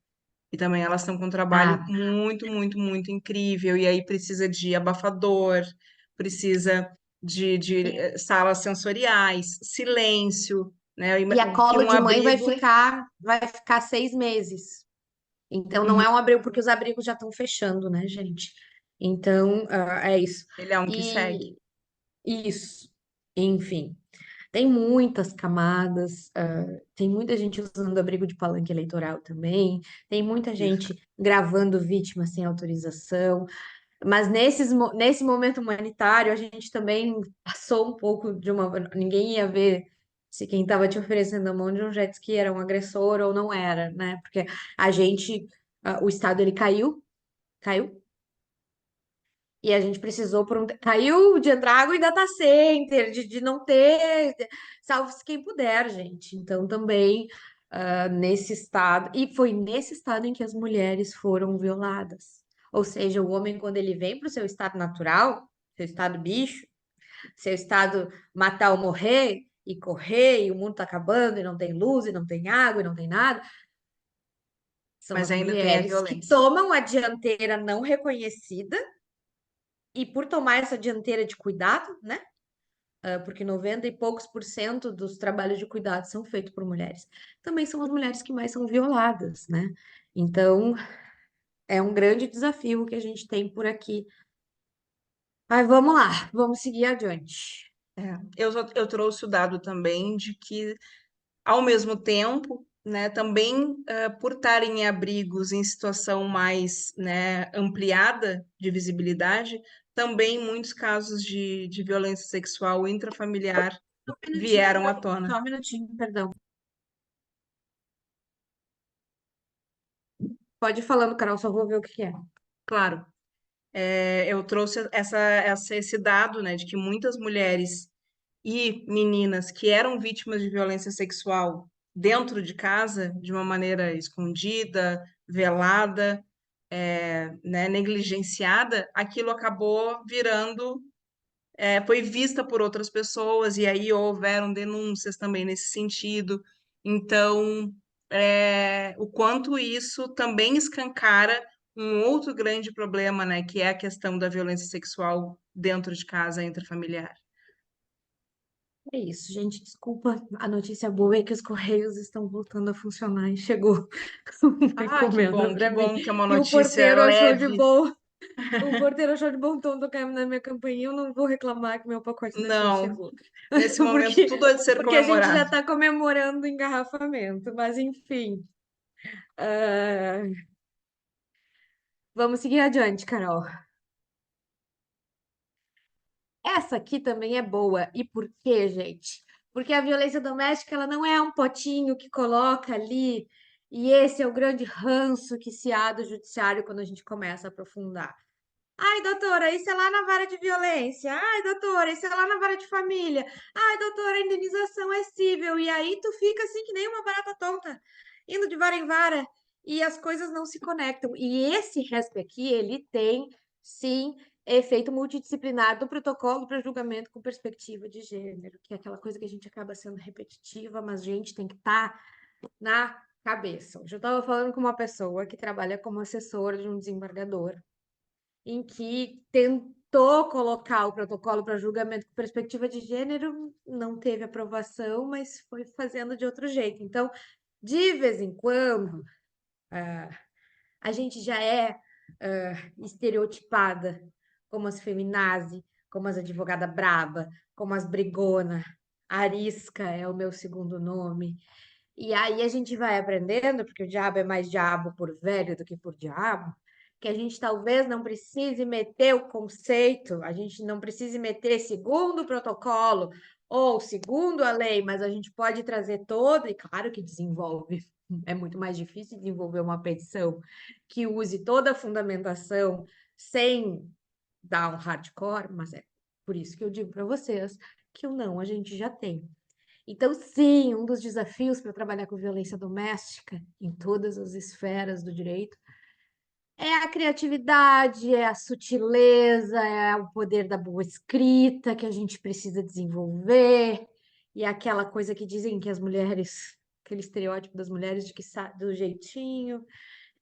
E também elas estão com um trabalho Ah, muito, muito, muito incrível, e aí precisa de abafador, precisa de salas sensoriais, silêncio, né? e a Que colo um de mãe abrigo. vai ficar 6 meses. Então não Uhum. é um abrigo, porque os abrigos já estão fechando, né, gente? Então, é isso. Ele é um que segue. E isso, enfim, tem muitas camadas, tem muita gente usando abrigo de palanque eleitoral também, tem muita Isso. gente gravando vítimas sem autorização. Mas nesse momento humanitário, a gente também passou um pouco de uma. Ninguém ia ver se quem estava te oferecendo a mão de um jet ski era um agressor ou não era, né? Porque a gente, o Estado ele caiu, e a gente precisou por um. Caiu de entrar água em data center, de não ter. Salve-se quem puder, gente. Então também. Nesse estado, e foi nesse estado em que as mulheres foram violadas. Ou seja, o homem, quando ele vem para o seu estado natural, seu estado bicho, seu estado matar ou morrer, e correr, e o mundo está acabando, e não tem luz, e não tem água, e não tem nada, são Mas as ainda tem a mulheres que violência. tomam a dianteira não reconhecida, e por tomar essa dianteira de cuidado, né? Porque 90 e poucos por cento dos trabalhos de cuidado são feitos por mulheres. Também são as mulheres que mais são violadas, né? Então, é um grande desafio que a gente tem por aqui. Mas vamos lá, vamos seguir adiante. É. Eu trouxe o dado também de que, ao mesmo tempo, né, também por estarem em abrigos em situação mais, né, ampliada de visibilidade, também muitos casos de violência sexual intrafamiliar Só um minutinho, vieram à Carol. tona. Só um minutinho, perdão. Pode ir falando, Carol, só vou ver o que é. Claro, eu trouxe esse dado, né, de que muitas mulheres e meninas que eram vítimas de violência sexual dentro de casa, de uma maneira escondida, velada, né, negligenciada, aquilo acabou virando, foi vista por outras pessoas, e aí houveram denúncias também nesse sentido. Então, o quanto isso também escancara um outro grande problema, né, que é a questão da violência sexual dentro de casa, intrafamiliar. É isso, gente. Desculpa. A notícia boa é que os Correios estão voltando a funcionar e chegou uma Ah, encomenda que para mim. bom que é uma E o notícia porteiro achou de leve. bom. O porteiro achou de bom tom tocar na minha campainha. Eu não vou reclamar que meu pacote da Shein Não, chegou. nesse momento Porque, tudo há de ser porque a gente já comemorado. está comemorando o engarrafamento. Mas, enfim. ah, Vamos seguir adiante, Carol. Essa aqui também é boa. E por quê, gente? Porque a violência doméstica ela não é um potinho que coloca ali, e esse é o grande ranço que se há do judiciário quando a gente começa a aprofundar. Ai, doutora, isso é lá na vara de violência. Ai, doutora, isso é lá na vara de família. Ai, doutora, a indenização é cível. E aí tu fica assim que nem uma barata tonta, indo de vara em vara, e as coisas não se conectam. E esse RESP aqui, ele tem, sim, efeito multidisciplinar do protocolo para julgamento com perspectiva de gênero, que é aquela coisa que a gente acaba sendo repetitiva, mas, gente, tem que estar na cabeça. Hoje eu estava falando com uma pessoa que trabalha como assessora de um desembargador, em que tentou colocar o protocolo para julgamento com perspectiva de gênero, não teve aprovação, mas foi fazendo de outro jeito. Então, de vez em quando, a gente já é estereotipada como as feminazi, como as advogada braba, como as brigona. Arisca é o meu segundo nome. E aí a gente vai aprendendo, porque o diabo é mais diabo por velho do que por diabo, que a gente talvez não precise meter o conceito, a gente não precise meter segundo o protocolo ou segundo a lei, mas a gente pode trazer todo, e claro que desenvolve. É muito mais difícil desenvolver uma petição que use toda a fundamentação sem dar um hardcore, mas é por isso que eu digo para vocês que o não a gente já tem. Então, sim, um dos desafios para trabalhar com violência doméstica em todas as esferas do direito é a criatividade, é a sutileza, é o poder da boa escrita que a gente precisa desenvolver, e é aquela coisa que dizem que as mulheres, aquele estereótipo das mulheres de que do jeitinho,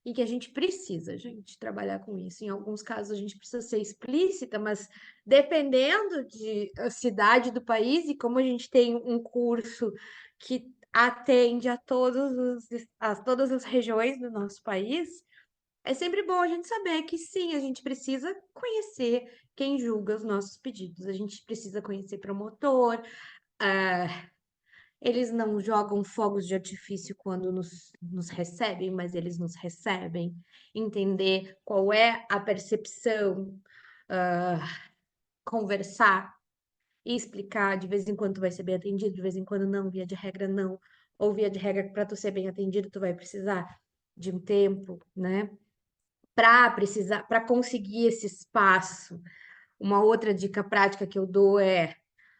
e que a gente precisa, gente, trabalhar com isso. Em alguns casos a gente precisa ser explícita, mas dependendo de a cidade do país e como a gente tem um curso que atende a todas as regiões do nosso país, é sempre bom a gente saber que sim, a gente precisa conhecer quem julga os nossos pedidos, a gente precisa conhecer promotor, ah, eles não jogam fogos de artifício quando nos recebem, mas eles nos recebem. Entender qual é a percepção, ah, conversar e explicar. De vez em quando tu vai ser bem atendido, de vez em quando não, via de regra não. Ou via de regra, para tu ser bem atendido, tu vai precisar de um tempo, né? Para conseguir esse espaço. Uma outra dica prática que eu dou é: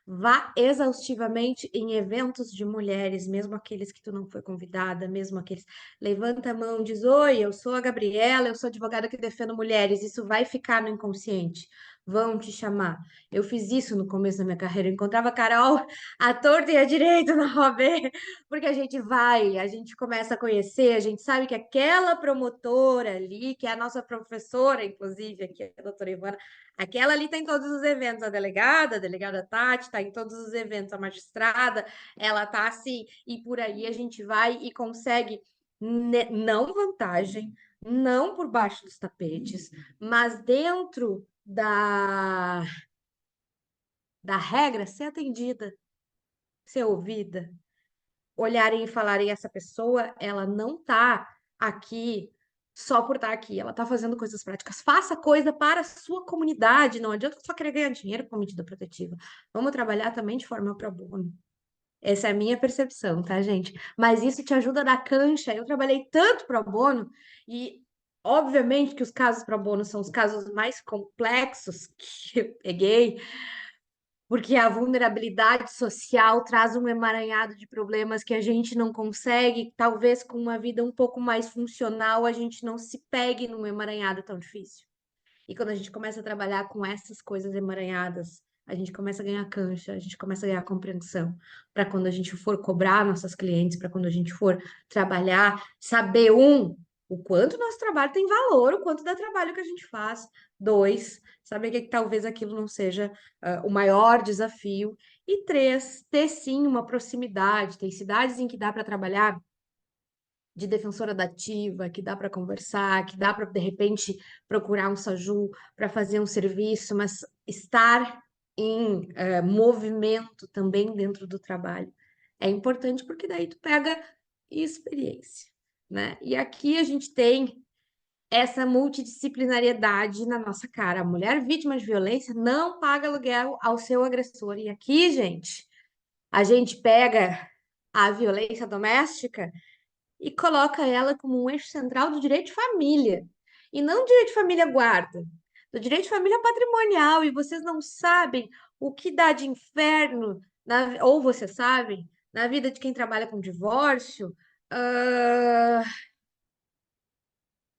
vá exaustivamente em eventos de mulheres, mesmo aqueles que tu não foi convidada, mesmo aqueles. Levanta a mão, diz: Oi, eu sou a Gabriela, eu sou advogada que defendo mulheres. Isso vai ficar no inconsciente. Vão te chamar. Eu fiz isso no começo da minha carreira. Eu encontrava a Carol à torta e à direita na OAB, porque a gente começa a conhecer, a gente sabe que aquela promotora ali, que é a nossa professora, inclusive, aqui, a doutora Ivana, aquela ali está em todos os eventos, a delegada Tati está em todos os eventos, a magistrada, ela está assim, e por aí a gente vai e consegue, não vantagem, não por baixo dos tapetes, mas dentro da regra, ser atendida, ser ouvida, olharem e falarem, essa pessoa, ela não está aqui só por estar aqui, ela está fazendo coisas práticas. Faça coisa para a sua comunidade, não adianta só querer ganhar dinheiro com medida protetiva. Vamos trabalhar também de forma pro bono. Essa é a minha percepção, tá, gente? Mas isso te ajuda a dar cancha. Eu trabalhei tanto pro bono e obviamente que os casos pro bono são os casos mais complexos que eu peguei, porque a vulnerabilidade social traz um emaranhado de problemas que a gente não consegue, talvez com uma vida um pouco mais funcional, a gente não se pegue num emaranhado tão difícil. E quando a gente começa a trabalhar com essas coisas emaranhadas, a gente começa a ganhar cancha, a gente começa a ganhar compreensão, para quando a gente for cobrar nossas clientes, para quando a gente for trabalhar, saber, o quanto nosso trabalho tem valor, o quanto dá trabalho que a gente faz. Dois, saber que talvez aquilo não seja o maior desafio. E três, ter sim uma proximidade. Tem cidades em que dá para trabalhar de defensora da ativa, que dá para conversar, que dá para, de repente, procurar um SAJU para fazer um serviço, mas estar em movimento também dentro do trabalho é importante, porque daí tu pega experiência, né? E aqui a gente tem essa multidisciplinariedade na nossa cara. A mulher vítima de violência não paga aluguel ao seu agressor. E aqui, gente, a gente pega a violência doméstica e coloca ela como um eixo central do direito de família. E não do direito de família guarda, do direito de família patrimonial. E vocês não sabem o que dá de inferno, ou vocês sabem, na vida de quem trabalha com divórcio.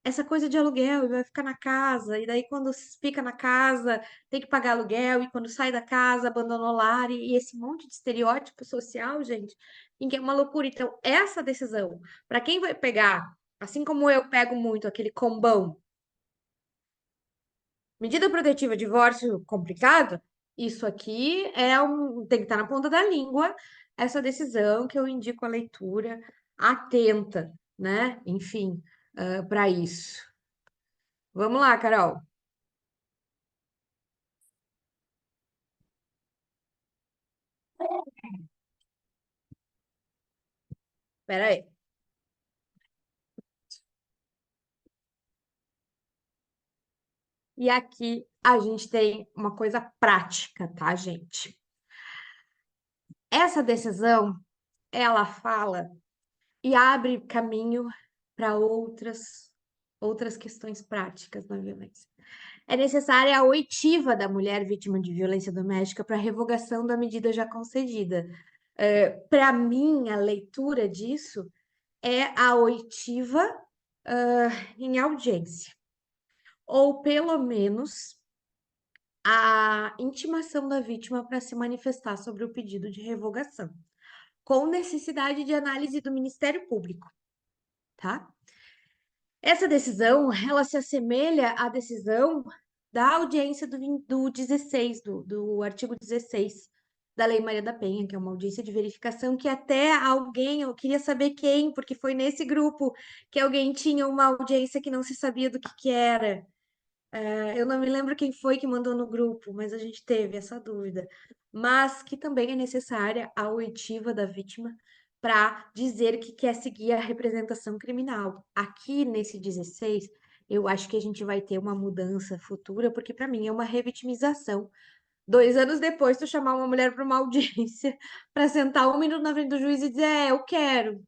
essa coisa de aluguel e vai ficar na casa, e daí quando fica na casa tem que pagar aluguel, e quando sai da casa abandona o lar, e esse monte de estereótipo social, gente, em que é uma loucura. Então, essa decisão, para quem vai pegar, assim como eu pego muito aquele combão, medida protetiva, divórcio complicado, isso aqui tem que estar na ponta da língua, essa decisão que eu indico a leitura atenta, né? Enfim, para isso. Vamos lá, Carol. Espera aí. E aqui a gente tem uma coisa prática, tá, gente? Essa decisão, ela fala e abre caminho para outras questões práticas na violência. É necessária a oitiva da mulher vítima de violência doméstica para revogação da medida já concedida. Para mim, a leitura disso é a oitiva, em audiência, ou pelo menos a intimação da vítima para se manifestar sobre o pedido de revogação, com necessidade de análise do Ministério Público, tá? Essa decisão, ela se assemelha à decisão da audiência do 16, do artigo 16 da Lei Maria da Penha, que é uma audiência de verificação que até alguém, eu queria saber quem, porque foi nesse grupo que alguém tinha uma audiência que não se sabia do que era. Eu não me lembro quem foi que mandou no grupo, mas a gente teve essa dúvida. Mas que também é necessária a oitiva da vítima para dizer que quer seguir a representação criminal. Aqui nesse 16, eu acho que a gente vai ter uma mudança futura, porque para mim é uma revitimização. 2 anos depois, tu chamar uma mulher para uma audiência para sentar 1 minuto na frente do juiz e dizer, eu quero.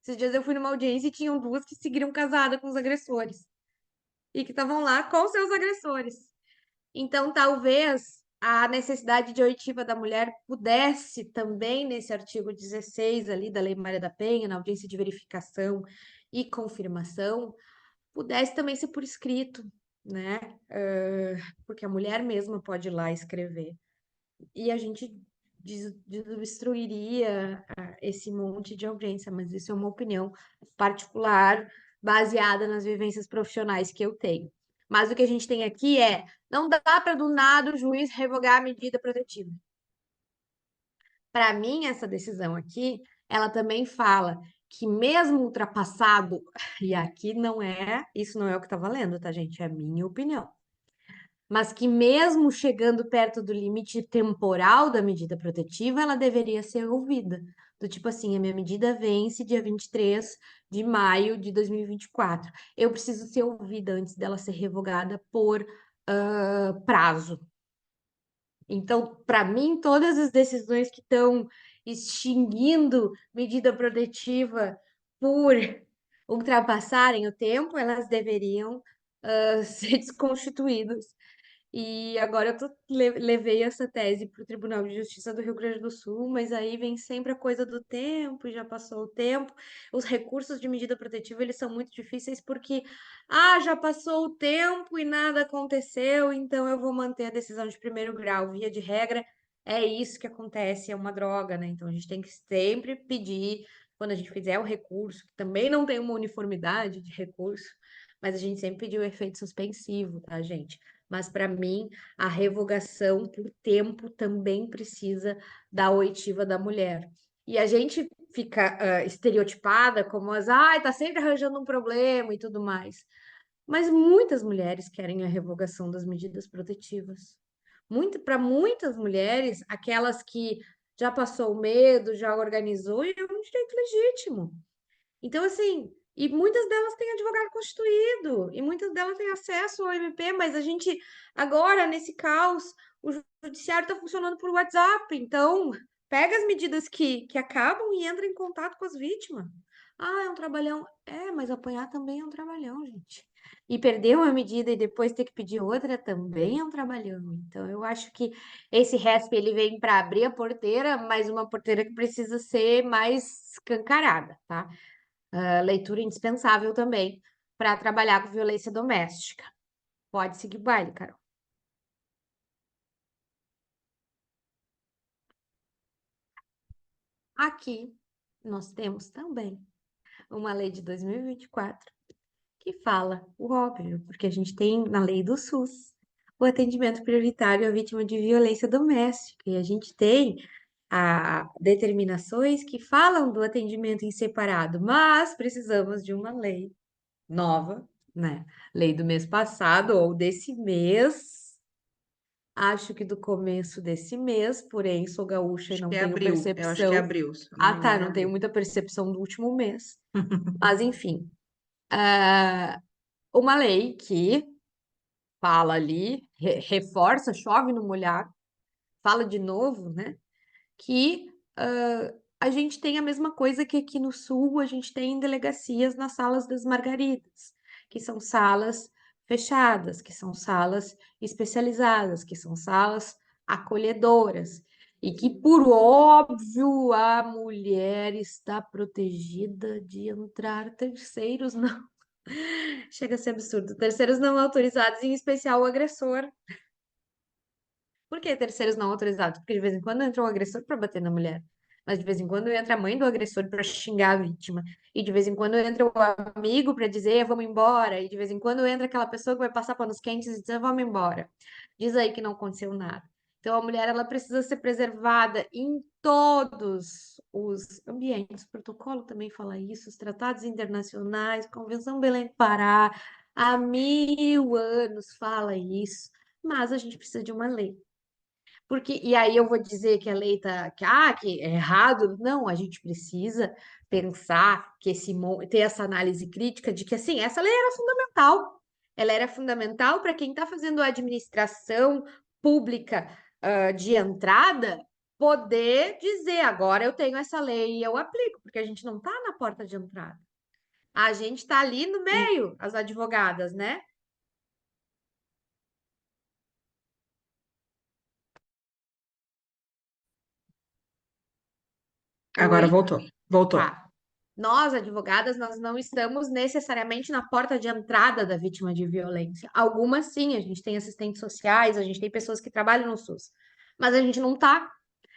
Esses dias eu fui numa audiência e tinham duas que seguiram casada com os agressores e que estavam lá com seus agressores. Então, talvez a necessidade de oitiva da mulher pudesse também, nesse artigo 16 ali da Lei Maria da Penha, na audiência de verificação e confirmação, pudesse também ser por escrito, né? Porque a mulher mesma pode ir lá escrever. E a gente desobstruiria esse monte de audiência, mas isso é uma opinião particular, baseada nas vivências profissionais que eu tenho. Mas o que a gente tem aqui não dá para do nada o juiz revogar a medida protetiva. Para mim, essa decisão aqui, ela também fala que mesmo ultrapassado, e aqui isso não é o que está valendo, tá, gente? É a minha opinião. Mas que mesmo chegando perto do limite temporal da medida protetiva, ela deveria ser ouvida. Do tipo assim, a minha medida vence dia 23 de maio de 2024. Eu preciso ser ouvida antes dela ser revogada por prazo. Então, para mim, todas as decisões que estão extinguindo medida protetiva por ultrapassarem o tempo, elas deveriam ser desconstituídas. E agora levei essa tese para o Tribunal de Justiça do Rio Grande do Sul, mas aí vem sempre a coisa do tempo, e já passou o tempo. Os recursos de medida protetiva, eles são muito difíceis porque, já passou o tempo e nada aconteceu, então eu vou manter a decisão de primeiro grau. Via de regra, é isso que acontece, é uma droga, né? Então a gente tem que sempre pedir, quando a gente fizer o recurso, que também não tem uma uniformidade de recurso, mas a gente sempre pediu efeito suspensivo, tá, gente? Mas para mim, a revogação por tempo também precisa da oitiva da mulher. E a gente fica estereotipada como tá sempre arranjando um problema e tudo mais. Mas muitas mulheres querem a revogação das medidas protetivas. Para muitas mulheres, aquelas que já passou o medo, já organizou, é um direito legítimo. Então, assim, e muitas delas têm advogado constituído, e muitas delas têm acesso ao MP, mas a gente, agora, nesse caos, o judiciário está funcionando por WhatsApp. Então, pega as medidas que acabam e entra em contato com as vítimas. É um trabalhão. Mas apanhar também é um trabalhão, gente. E perder uma medida e depois ter que pedir outra também é um trabalhão. Então, eu acho que esse RESP ele vem para abrir a porteira, mas uma porteira que precisa ser mais escancarada, tá? Leitura indispensável também, para trabalhar com violência doméstica. Pode seguir o baile, Carol. Aqui nós temos também uma lei de 2024 que fala o óbvio, porque a gente tem na lei do SUS o atendimento prioritário à vítima de violência doméstica, e a gente tem determinações que falam do atendimento em separado, mas precisamos de uma lei nova, né? Lei do mês passado ou desse mês, acho que do começo desse mês, porém sou gaúcha e Acho não que é tenho abril. Eu acho que é percepção. abril, se eu não Ah, me tá, engano, é não tenho abril. muita percepção do último mês. Mas, enfim, uma lei que fala ali, reforça, chove no molhado, fala de novo, né? Que a gente tem a mesma coisa que aqui no Sul a gente tem em delegacias nas salas das margaridas, que são salas fechadas, que são salas especializadas, que são salas acolhedoras, e que, por óbvio, a mulher está protegida de entrar terceiros não. Chega a ser absurdo. Terceiros não autorizados, em especial o agressor. Por que terceiros não autorizados? Porque de vez em quando entra um agressor para bater na mulher. Mas de vez em quando entra a mãe do agressor para xingar a vítima. E de vez em quando entra o amigo para dizer vamos embora. E de vez em quando entra aquela pessoa que vai passar panos quentes e dizer vamos embora. Diz aí que não aconteceu nada. Então a mulher ela precisa ser preservada em todos os ambientes. O protocolo também fala isso, os tratados internacionais, Convenção Belém do Pará, há 1000 anos fala isso. Mas a gente precisa de uma lei. Porque, e aí eu vou dizer que a lei tá, que é errado. Não, a gente precisa pensar que ter essa análise crítica de que, assim, essa lei era fundamental. Ela era fundamental para quem está fazendo a administração pública, de entrada, poder dizer, agora eu tenho essa lei e eu aplico, porque a gente não está na porta de entrada. A gente está ali no meio, as advogadas, né? Agora Oi? voltou. Voltou. Tá. Nós, advogadas, nós não estamos necessariamente na porta de entrada da vítima de violência. Algumas sim, a gente tem assistentes sociais, a gente tem pessoas que trabalham no SUS, mas a gente não tá.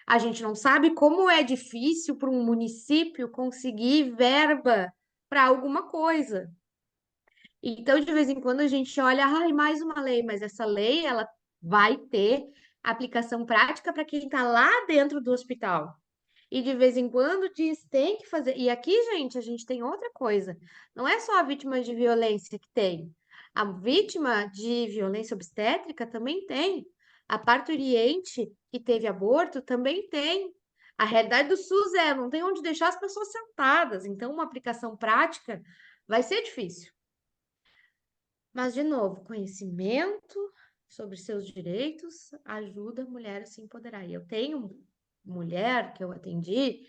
A gente não sabe como é difícil para um município conseguir verba para alguma coisa. Então, de vez em quando a gente olha, ai, mais uma lei, mas essa lei ela vai ter aplicação prática para quem está lá dentro do hospital. E de vez em quando diz, tem que fazer. E aqui, gente, a gente tem outra coisa. Não é só a vítima de violência que tem. A vítima de violência obstétrica também tem. A parturiente que teve aborto também tem. A realidade do SUS não tem onde deixar as pessoas sentadas. Então, uma aplicação prática vai ser difícil. Mas, de novo, conhecimento sobre seus direitos ajuda a mulher a se empoderar. E eu tenho mulher que eu atendi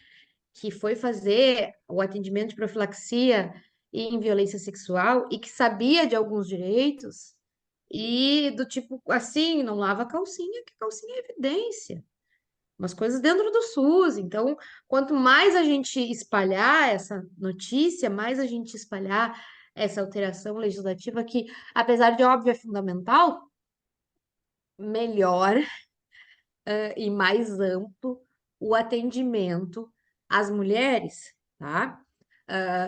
que foi fazer o atendimento de profilaxia em violência sexual e que sabia de alguns direitos e do tipo assim, não lava a calcinha, que calcinha é evidência. Umas coisas dentro do SUS. Então, quanto mais a gente espalhar essa notícia, mais a gente espalhar essa alteração legislativa que, apesar de óbvio, é fundamental, melhor e mais amplo o atendimento às mulheres, tá?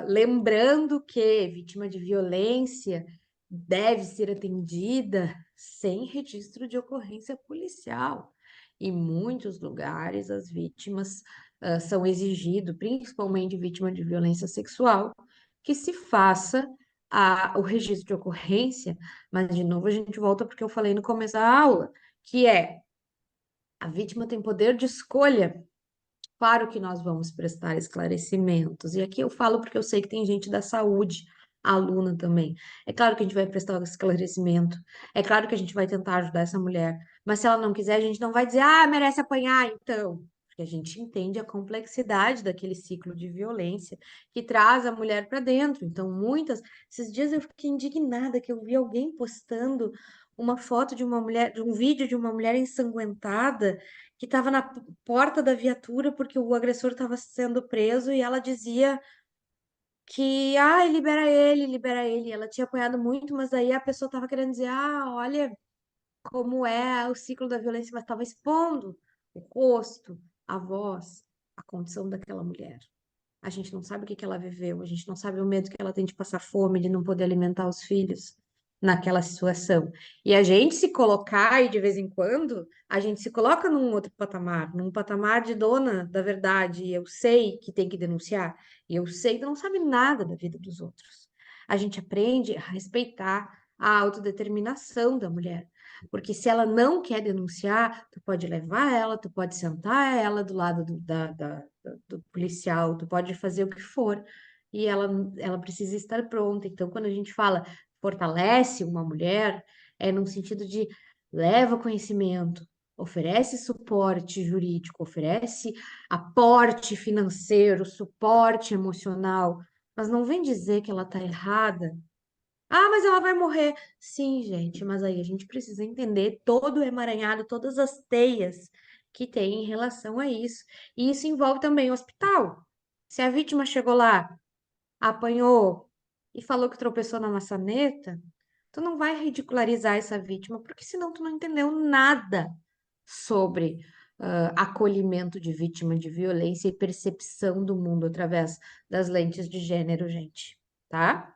Lembrando que vítima de violência deve ser atendida sem registro de ocorrência policial. Em muitos lugares, as vítimas são exigidas, principalmente vítima de violência sexual, que se faça o registro de ocorrência, mas de novo a gente volta porque eu falei no começo da aula, que é a vítima tem poder de escolha. Claro que nós vamos prestar esclarecimentos. E aqui eu falo porque eu sei que tem gente da saúde, aluna também. É claro que a gente vai prestar esclarecimento. É claro que a gente vai tentar ajudar essa mulher. Mas se ela não quiser, a gente não vai dizer, ah, merece apanhar, então. Porque a gente entende a complexidade daquele ciclo de violência que traz a mulher para dentro. Então, Esses dias eu fiquei indignada que eu vi alguém postando uma foto de uma mulher, de um vídeo de uma mulher ensanguentada que estava na porta da viatura porque o agressor estava sendo preso e ela dizia: que, ai, libera ele, libera ele. Ela tinha apanhado muito, mas aí a pessoa tava querendo dizer, olha como é o ciclo da violência, mas estava expondo o rosto, a voz, a condição daquela mulher. A gente não sabe o que que ela viveu, a gente não sabe o medo que ela tem de passar fome, de não poder alimentar os filhos naquela situação. E a gente se colocar, e de vez em quando, a gente se coloca num outro patamar, num patamar de dona da verdade. E eu sei que tem que denunciar, e eu sei que não sabe nada da vida dos outros. A gente aprende a respeitar a autodeterminação da mulher. Porque se ela não quer denunciar, tu pode levar ela, tu pode sentar ela do lado do policial, tu pode fazer o que for, e ela precisa estar pronta. Então, quando a gente fala fortalece uma mulher, é no sentido de leva conhecimento, oferece suporte jurídico, oferece aporte financeiro, suporte emocional, mas não vem dizer que ela está errada. Mas ela vai morrer. Sim, gente, mas aí a gente precisa entender todo o emaranhado, todas as teias que tem em relação a isso. E isso envolve também o hospital. Se a vítima chegou lá, apanhou e falou que tropeçou na maçaneta, tu não vai ridicularizar essa vítima, porque senão tu não entendeu nada sobre acolhimento de vítima de violência e percepção do mundo através das lentes de gênero, gente, tá?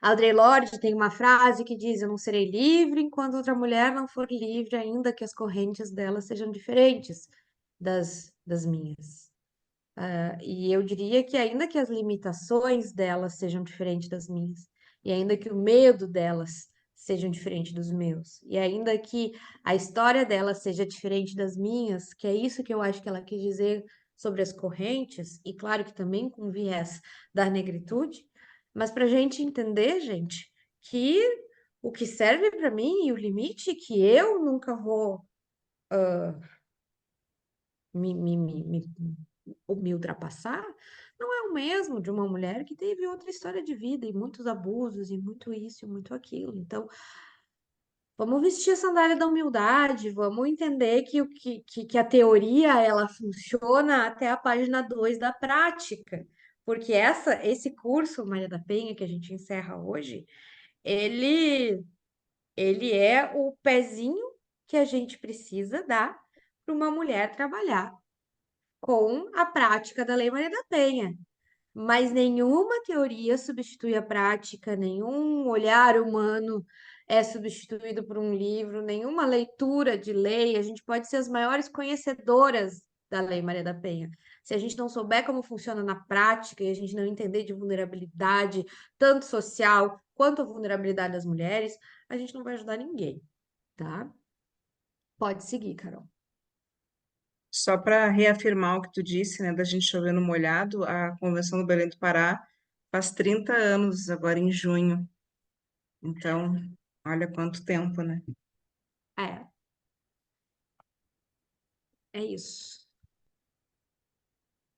Audre Lorde tem uma frase que diz: Eu não serei livre enquanto outra mulher não for livre, ainda que as correntes dela sejam diferentes das minhas. E eu diria que, ainda que as limitações delas sejam diferentes das minhas, e ainda que o medo delas sejam diferentes dos meus, e ainda que a história delas seja diferente das minhas, que é isso que eu acho que ela quis dizer sobre as correntes, e claro que também com viés da negritude, mas para a gente entender, gente, que o que serve para mim e o limite que eu nunca vou me ultrapassar, não é o mesmo de uma mulher que teve outra história de vida e muitos abusos e muito isso e muito aquilo. Então, vamos vestir a sandália da humildade, vamos entender que a teoria ela funciona até a página 2 da prática. Porque esse curso, Maria da Penha, que a gente encerra hoje, ele, ele é o pezinho que a gente precisa dar para uma mulher trabalhar com a prática da Lei Maria da Penha. Mas nenhuma teoria substitui a prática, nenhum olhar humano é substituído por um livro, nenhuma leitura de lei. A gente pode ser as maiores conhecedoras da Lei Maria da Penha. Se a gente não souber como funciona na prática e a gente não entender de vulnerabilidade, tanto social quanto a vulnerabilidade das mulheres, a gente não vai ajudar ninguém, tá? Pode seguir, Carol. Só para reafirmar o que tu disse, né, da gente chover no molhado, a Convenção do Belém do Pará faz 30 anos, agora em junho. Então, olha quanto tempo, né? É, é isso.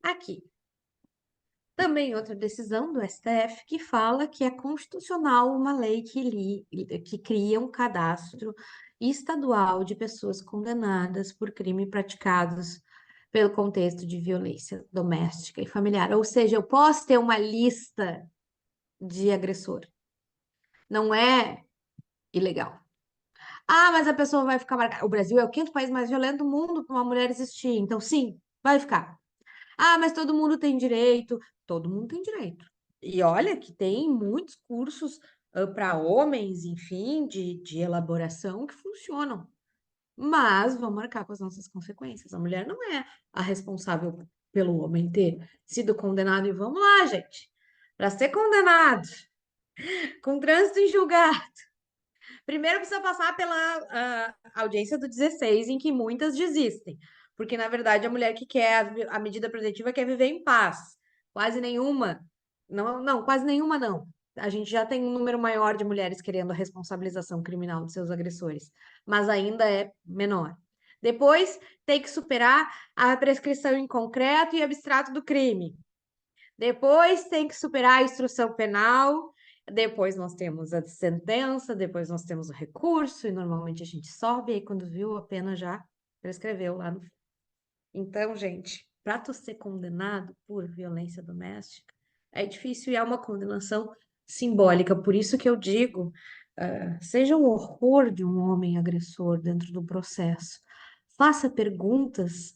Aqui. Também outra decisão do STF que fala que é constitucional uma lei que cria um cadastro estadual de pessoas condenadas por crime praticados pelo contexto de violência doméstica e familiar. Ou seja, eu posso ter uma lista de agressor. Não é ilegal. Mas a pessoa vai ficar marcada. O Brasil é o quinto país mais violento do mundo para uma mulher existir. Então, sim, vai ficar. Mas todo mundo tem direito. Todo mundo tem direito. E olha que tem muitos cursos para homens, enfim, de elaboração que funcionam. Mas vão marcar com as nossas consequências. A mulher não é a responsável pelo homem ter sido condenado. E vamos lá, gente. Para ser condenado com trânsito em julgado, primeiro precisa passar pela audiência do 16, em que muitas desistem. Porque, na verdade, a mulher que quer a medida protetiva quer viver em paz. Quase nenhuma. Não, não, quase nenhuma não. A gente já tem um número maior de mulheres querendo a responsabilização criminal de seus agressores, mas ainda é menor. Depois, tem que superar a prescrição em concreto e abstrato do crime. Depois tem que superar a instrução penal, depois nós temos a sentença, depois nós temos o recurso, e normalmente a gente sobe, e aí quando viu, a pena já prescreveu lá no fim. Então, gente, para tu ser condenado por violência doméstica, É difícil e é uma condenação simbólica. Por isso que eu digo, seja o horror de um homem agressor dentro do processo. Faça perguntas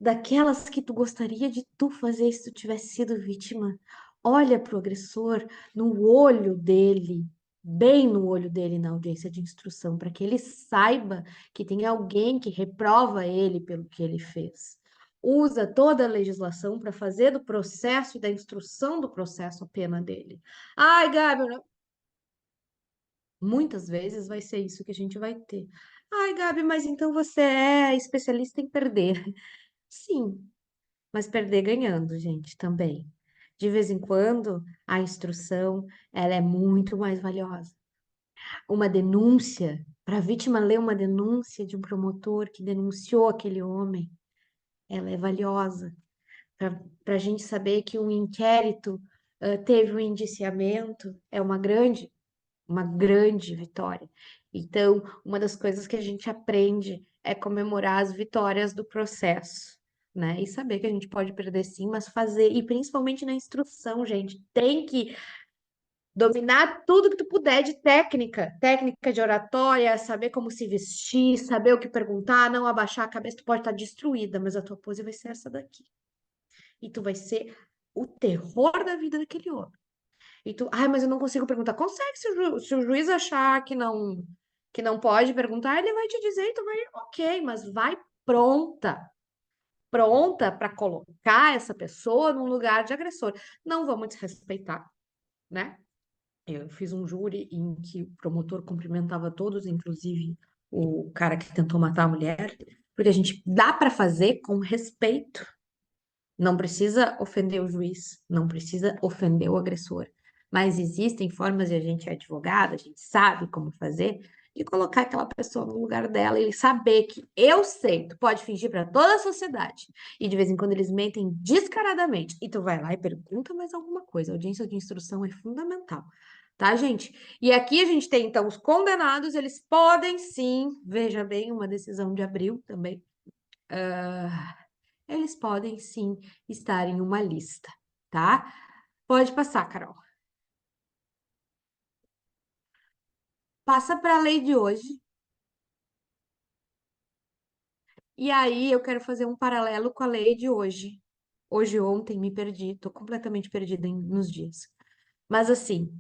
daquelas que tu gostaria de tu fazer se tu tivesse sido vítima. Olha para o agressor no olho dele, bem no olho dele na audiência de instrução, para que ele saiba que tem alguém que reprova ele pelo que ele fez. Usa toda a legislação para fazer do processo e da instrução do processo a pena dele. Ai, Gabi, muitas vezes vai ser isso que a gente vai ter. Ai, Gabi, mas então você é especialista em perder. Sim, mas perder ganhando, gente, também. De vez em quando, a instrução, ela é muito mais valiosa. Uma denúncia, para a vítima ler uma denúncia de um promotor que denunciou aquele homem, ela é valiosa. Para a gente saber que um inquérito teve um indiciamento, é uma grande vitória. Então, uma das coisas que a gente aprende é comemorar as vitórias do processo, né? E saber que a gente pode perder sim, mas fazer, e principalmente na instrução, gente, tem que dominar tudo que tu puder de técnica, técnica de oratória, saber como se vestir, saber o que perguntar, não abaixar a cabeça, tu pode estar destruída, mas a tua pose vai ser essa daqui. E tu vai ser o terror da vida daquele homem. E tu, ai, mas eu não consigo perguntar. Consegue, se o juiz achar que não pode perguntar, ele vai te dizer e tu vai, ok, mas vai pronta, pronta para colocar essa pessoa num lugar de agressor. Não vamos desrespeitar, né? Eu fiz um júri em que o promotor cumprimentava todos, inclusive o cara que tentou matar a mulher, porque a gente dá para fazer com respeito. Não precisa ofender o juiz, não precisa ofender o agressor. Mas existem formas, e a gente é advogado, a gente sabe como fazer, de colocar aquela pessoa no lugar dela e saber que eu sei, tu pode fingir para toda a sociedade. E de vez em quando eles mentem descaradamente. E tu vai lá e pergunta mais alguma coisa. A audiência de instrução é fundamental. Tá, gente? E aqui a gente tem, então, os condenados, eles podem sim, veja bem, uma decisão de abril também. Eles podem sim estar em uma lista, tá? Pode passar, Carol. Passa para a lei de hoje. E aí eu quero fazer um paralelo com a lei de hoje. Hoje, ontem, me perdi, tô completamente perdida nos dias. Mas assim,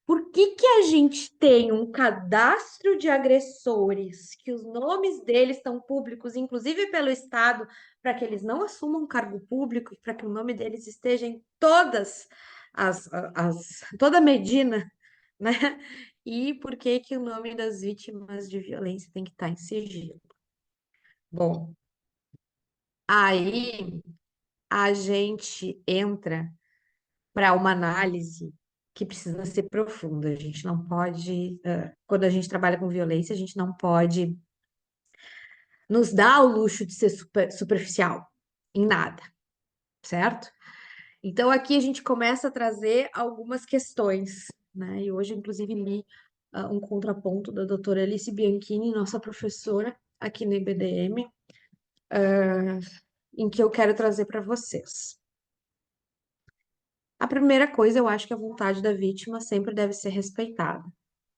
por que que a gente tem um cadastro de agressores, que os nomes deles estão públicos, inclusive pelo Estado, para que eles não assumam cargo público e para que o nome deles esteja em todas toda a Medina, né? E por que que o nome das vítimas de violência tem que estar em sigilo? Bom, aí a gente entra para uma análise que precisa ser profunda. A gente não pode, quando a gente trabalha com violência, a gente não pode nos dar o luxo de ser superficial em nada, certo? Então aqui a gente começa a trazer algumas questões, né? E hoje, inclusive, li um contraponto da doutora Alice Bianchini, nossa professora aqui no IBDM, em que eu quero trazer para vocês. A primeira coisa, eu acho que a vontade da vítima sempre deve ser respeitada.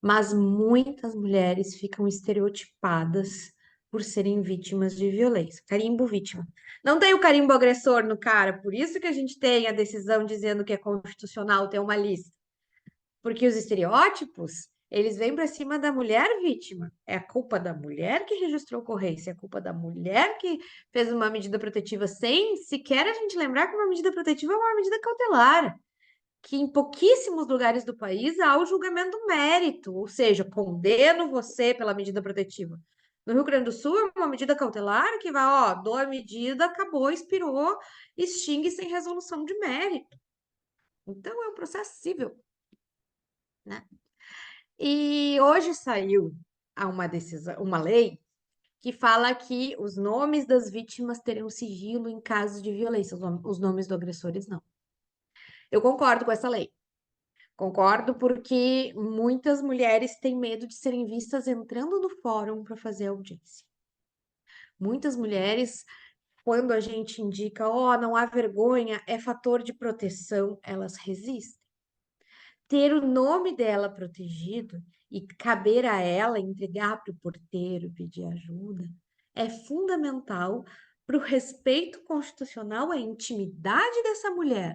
Mas muitas mulheres ficam estereotipadas por serem vítimas de violência. Carimbo vítima. Não tem o carimbo agressor no cara, por isso que a gente tem a decisão dizendo que é constitucional ter uma lista. Porque os estereótipos, eles vêm para cima da mulher vítima. É a culpa da mulher que registrou ocorrência, é a culpa da mulher que fez uma medida protetiva sem sequer a gente lembrar que uma medida protetiva é uma medida cautelar, que em pouquíssimos lugares do país há o julgamento do mérito, ou seja, condeno você pela medida protetiva. No Rio Grande do Sul é uma medida cautelar que vai, ó, dou a medida, acabou, expirou, extingue sem resolução de mérito. Então é um processo civil, né? E hoje saiu uma decisão, uma lei que fala que os nomes das vítimas terão sigilo em casos de violência, os nomes dos agressores não. Eu concordo com essa lei. Concordo porque muitas mulheres têm medo de serem vistas entrando no fórum para fazer audiência. Muitas mulheres quando a gente indica, não há vergonha, é fator de proteção, elas resistem. Ter o nome dela protegido e caber a ela entregar para o porteiro, pedir ajuda, é fundamental para o respeito constitucional à intimidade dessa mulher.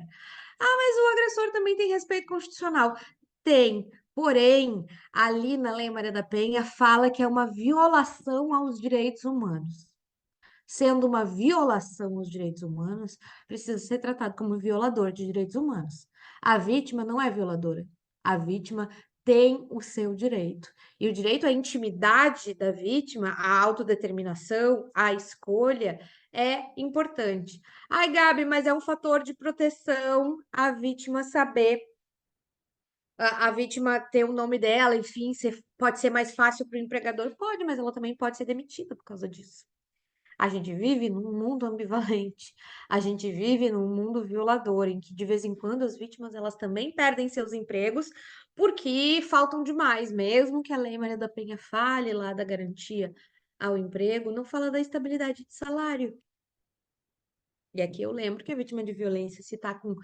Mas o agressor também tem respeito constitucional. Tem, porém, ali na Lei Maria da Penha fala que é uma violação aos direitos humanos. Sendo uma violação aos direitos humanos, precisa ser tratado como violador de direitos humanos. A vítima não é violadora. A vítima tem o seu direito. E o direito à intimidade da vítima, à autodeterminação, à escolha, é importante. Ai, Gabi, mas é um fator de proteção a vítima saber, a vítima ter o nome dela, enfim, pode ser mais fácil para o empregador? Pode, mas ela também pode ser demitida por causa disso. A gente vive num mundo ambivalente. A gente vive num mundo violador, em que de vez em quando as vítimas elas também perdem seus empregos porque faltam demais, mesmo que a Lei Maria da Penha fale lá da garantia ao emprego, não fala da estabilidade de salário. E aqui eu lembro que a vítima de violência, se está com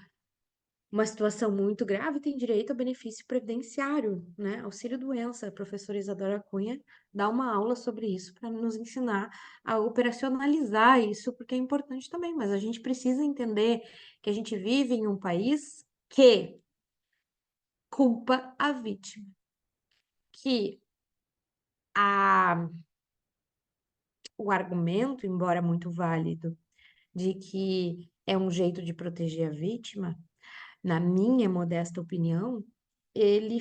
uma situação muito grave, tem direito ao benefício previdenciário, né? Auxílio-doença. A professora Isadora Cunha dá uma aula sobre isso para nos ensinar a operacionalizar isso, porque é importante também. Mas a gente precisa entender que a gente vive em um país que culpa a vítima, que o argumento, embora muito válido, de que é um jeito de proteger a vítima, na minha modesta opinião, ele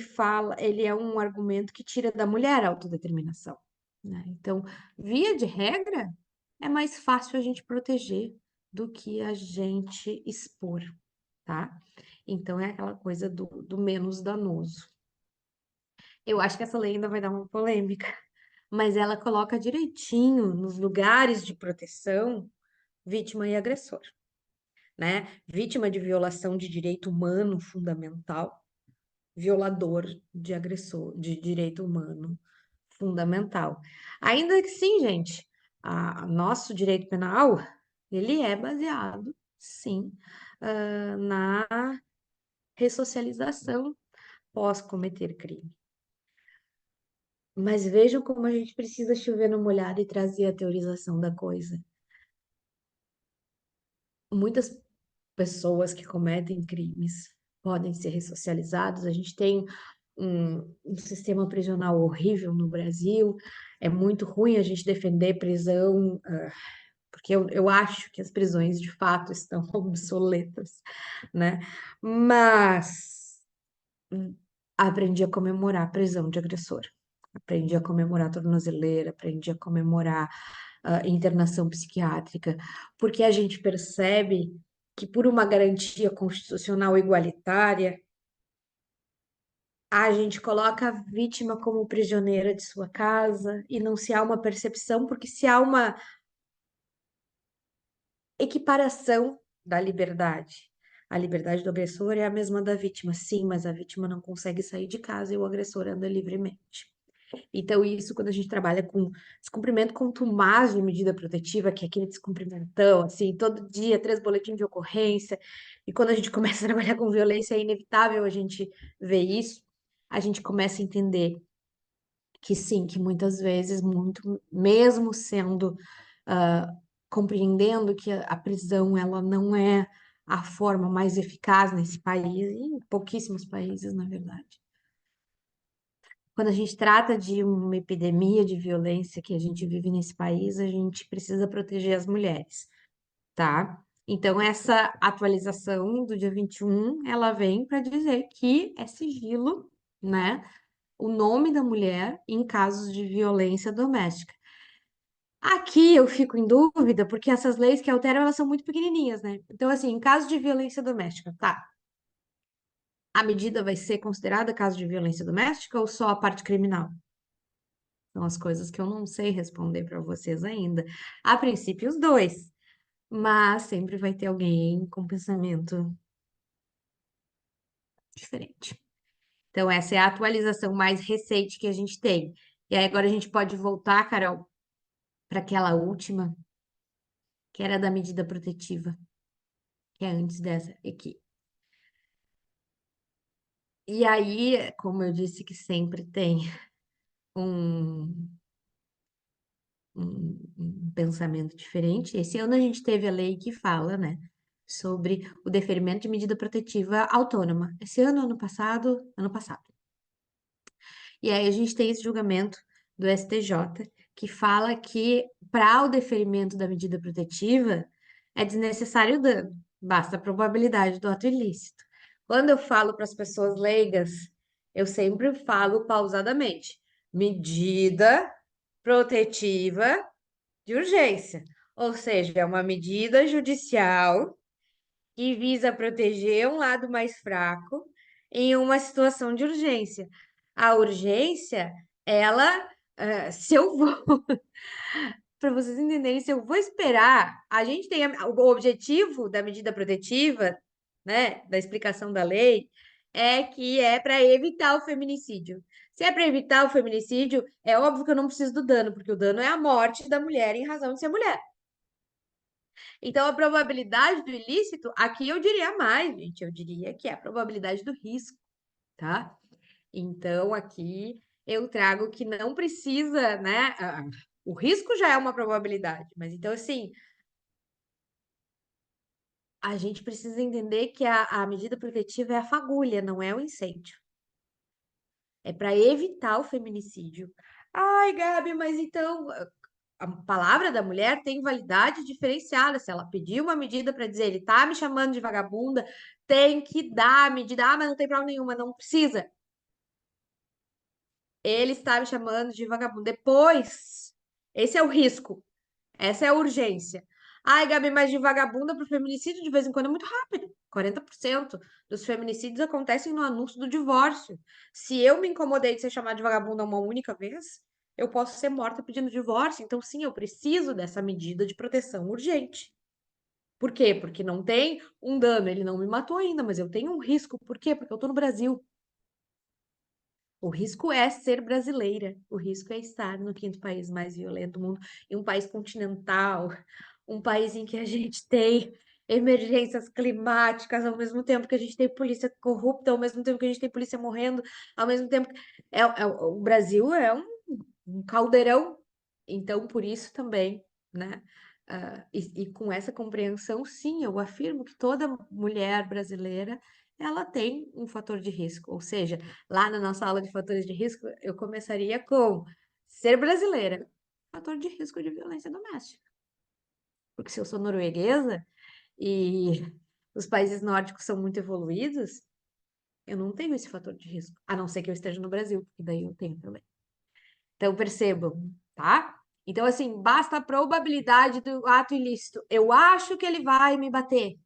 é um argumento que tira da mulher a autodeterminação, né? Então, via de regra, é mais fácil a gente proteger do que a gente expor, tá? Então, é aquela coisa do menos danoso. Eu acho que essa lei ainda vai dar uma polêmica, mas ela coloca direitinho nos lugares de proteção vítima e agressor, né? Vítima de violação de direito humano fundamental, violador de agressor, de direito humano fundamental. Ainda que sim, gente, nosso direito penal, ele é baseado, sim, na ressocialização pós cometer crime. Mas vejam como a gente precisa chover no molhado e trazer a teorização da coisa. Muitas pessoas que cometem crimes podem ser ressocializados. A gente tem um sistema prisional horrível no Brasil. É muito ruim a gente defender prisão, porque eu acho que as prisões de fato estão obsoletas, né? Mas aprendi a comemorar a prisão de agressor. Aprendi a comemorar a tornozeleira, aprendi a comemorar a internação psiquiátrica, porque a gente percebe que por uma garantia constitucional igualitária, a gente coloca a vítima como prisioneira de sua casa e não se há uma percepção, porque se há uma equiparação da liberdade. A liberdade do agressor é a mesma da vítima, sim, mas a vítima não consegue sair de casa e o agressor anda livremente. Então, isso, quando a gente trabalha com descumprimento contumaz de medida protetiva, que é aquele descumprimentão, assim, todo dia, 3 boletins de ocorrência, e quando a gente começa a trabalhar com violência, é inevitável a gente ver isso, a gente começa a entender que sim, que muitas vezes, muito, mesmo sendo, ah, compreendendo que a prisão, ela não é a forma mais eficaz nesse país, e em pouquíssimos países, na verdade. Quando a gente trata de uma epidemia de violência que a gente vive nesse país, a gente precisa proteger as mulheres, tá? Então, essa atualização do dia 21, ela vem para dizer que é sigilo, né? O nome da mulher em casos de violência doméstica. Aqui eu fico em dúvida, porque essas leis que alteram, elas são muito pequenininhas, né? Então, assim, em caso de violência doméstica, tá? A medida vai ser considerada caso de violência doméstica ou só a parte criminal? São as coisas que eu não sei responder para vocês ainda. A princípio, os dois, mas sempre vai ter alguém com pensamento diferente. Então, essa é a atualização mais recente que a gente tem. E aí, agora a gente pode voltar, Carol, para aquela última que era da medida protetiva, que é antes dessa aqui. E aí, como eu disse que sempre tem um, um pensamento diferente, esse ano a gente teve a lei que fala, né, sobre o deferimento de medida protetiva autônoma. Esse ano, ano passado, ano passado. E aí a gente tem esse julgamento do STJ que fala que para o deferimento da medida protetiva é desnecessário o dano, basta a probabilidade do ato ilícito. Quando eu falo para as pessoas leigas, eu sempre falo pausadamente: medida protetiva de urgência, ou seja, é uma medida judicial que visa proteger um lado mais fraco em uma situação de urgência. A urgência, ela, se eu vou, para vocês entenderem, se eu vou esperar, a gente tem o objetivo da medida protetiva, né, da explicação da lei, é que é para evitar o feminicídio. Se é para evitar o feminicídio, é óbvio que eu não preciso do dano, porque o dano é a morte da mulher em razão de ser mulher. Então, a probabilidade do ilícito, aqui eu diria mais, gente, eu diria que é a probabilidade do risco, tá? Então, aqui eu trago que não precisa, né? O risco já é uma probabilidade, mas então, assim, a gente precisa entender que a medida protetiva é a fagulha, não é o incêndio. É para evitar o feminicídio. Ai, Gabi, mas então a palavra da mulher tem validade diferenciada. Se ela pedir uma medida para dizer ele tá me chamando de vagabunda, tem que dar a medida. Ah, mas não tem prova nenhuma, não precisa. Ele está me chamando de vagabunda. Depois, esse é o risco, essa é a urgência. Ai, Gabi, mas de vagabunda para o feminicídio de vez em quando é muito rápido. 40% dos feminicídios acontecem no anúncio do divórcio. Se eu me incomodei de ser chamada de vagabunda uma única vez, eu posso ser morta pedindo divórcio. Então, sim, eu preciso dessa medida de proteção urgente. Por quê? Porque não tem um dano. Ele não me matou ainda, mas eu tenho um risco. Por quê? Porque eu tô no Brasil. O risco é ser brasileira. O risco é estar no quinto país mais violento do mundo, em um país continental, um país em que a gente tem emergências climáticas, ao mesmo tempo que a gente tem polícia corrupta, ao mesmo tempo que a gente tem polícia morrendo, ao mesmo tempo que o Brasil é um caldeirão. Então, por isso também, né? E com essa compreensão, sim, eu afirmo que toda mulher brasileira ela tem um fator de risco. Ou seja, lá na nossa aula de fatores de risco, eu começaria com ser brasileira, fator de risco de violência doméstica. Porque se eu sou norueguesa e os países nórdicos são muito evoluídos, eu não tenho esse fator de risco, a não ser que eu esteja no Brasil, porque daí eu tenho também. Então, percebam, tá? Então, assim, basta a probabilidade do ato ilícito. Eu acho que ele vai me bater.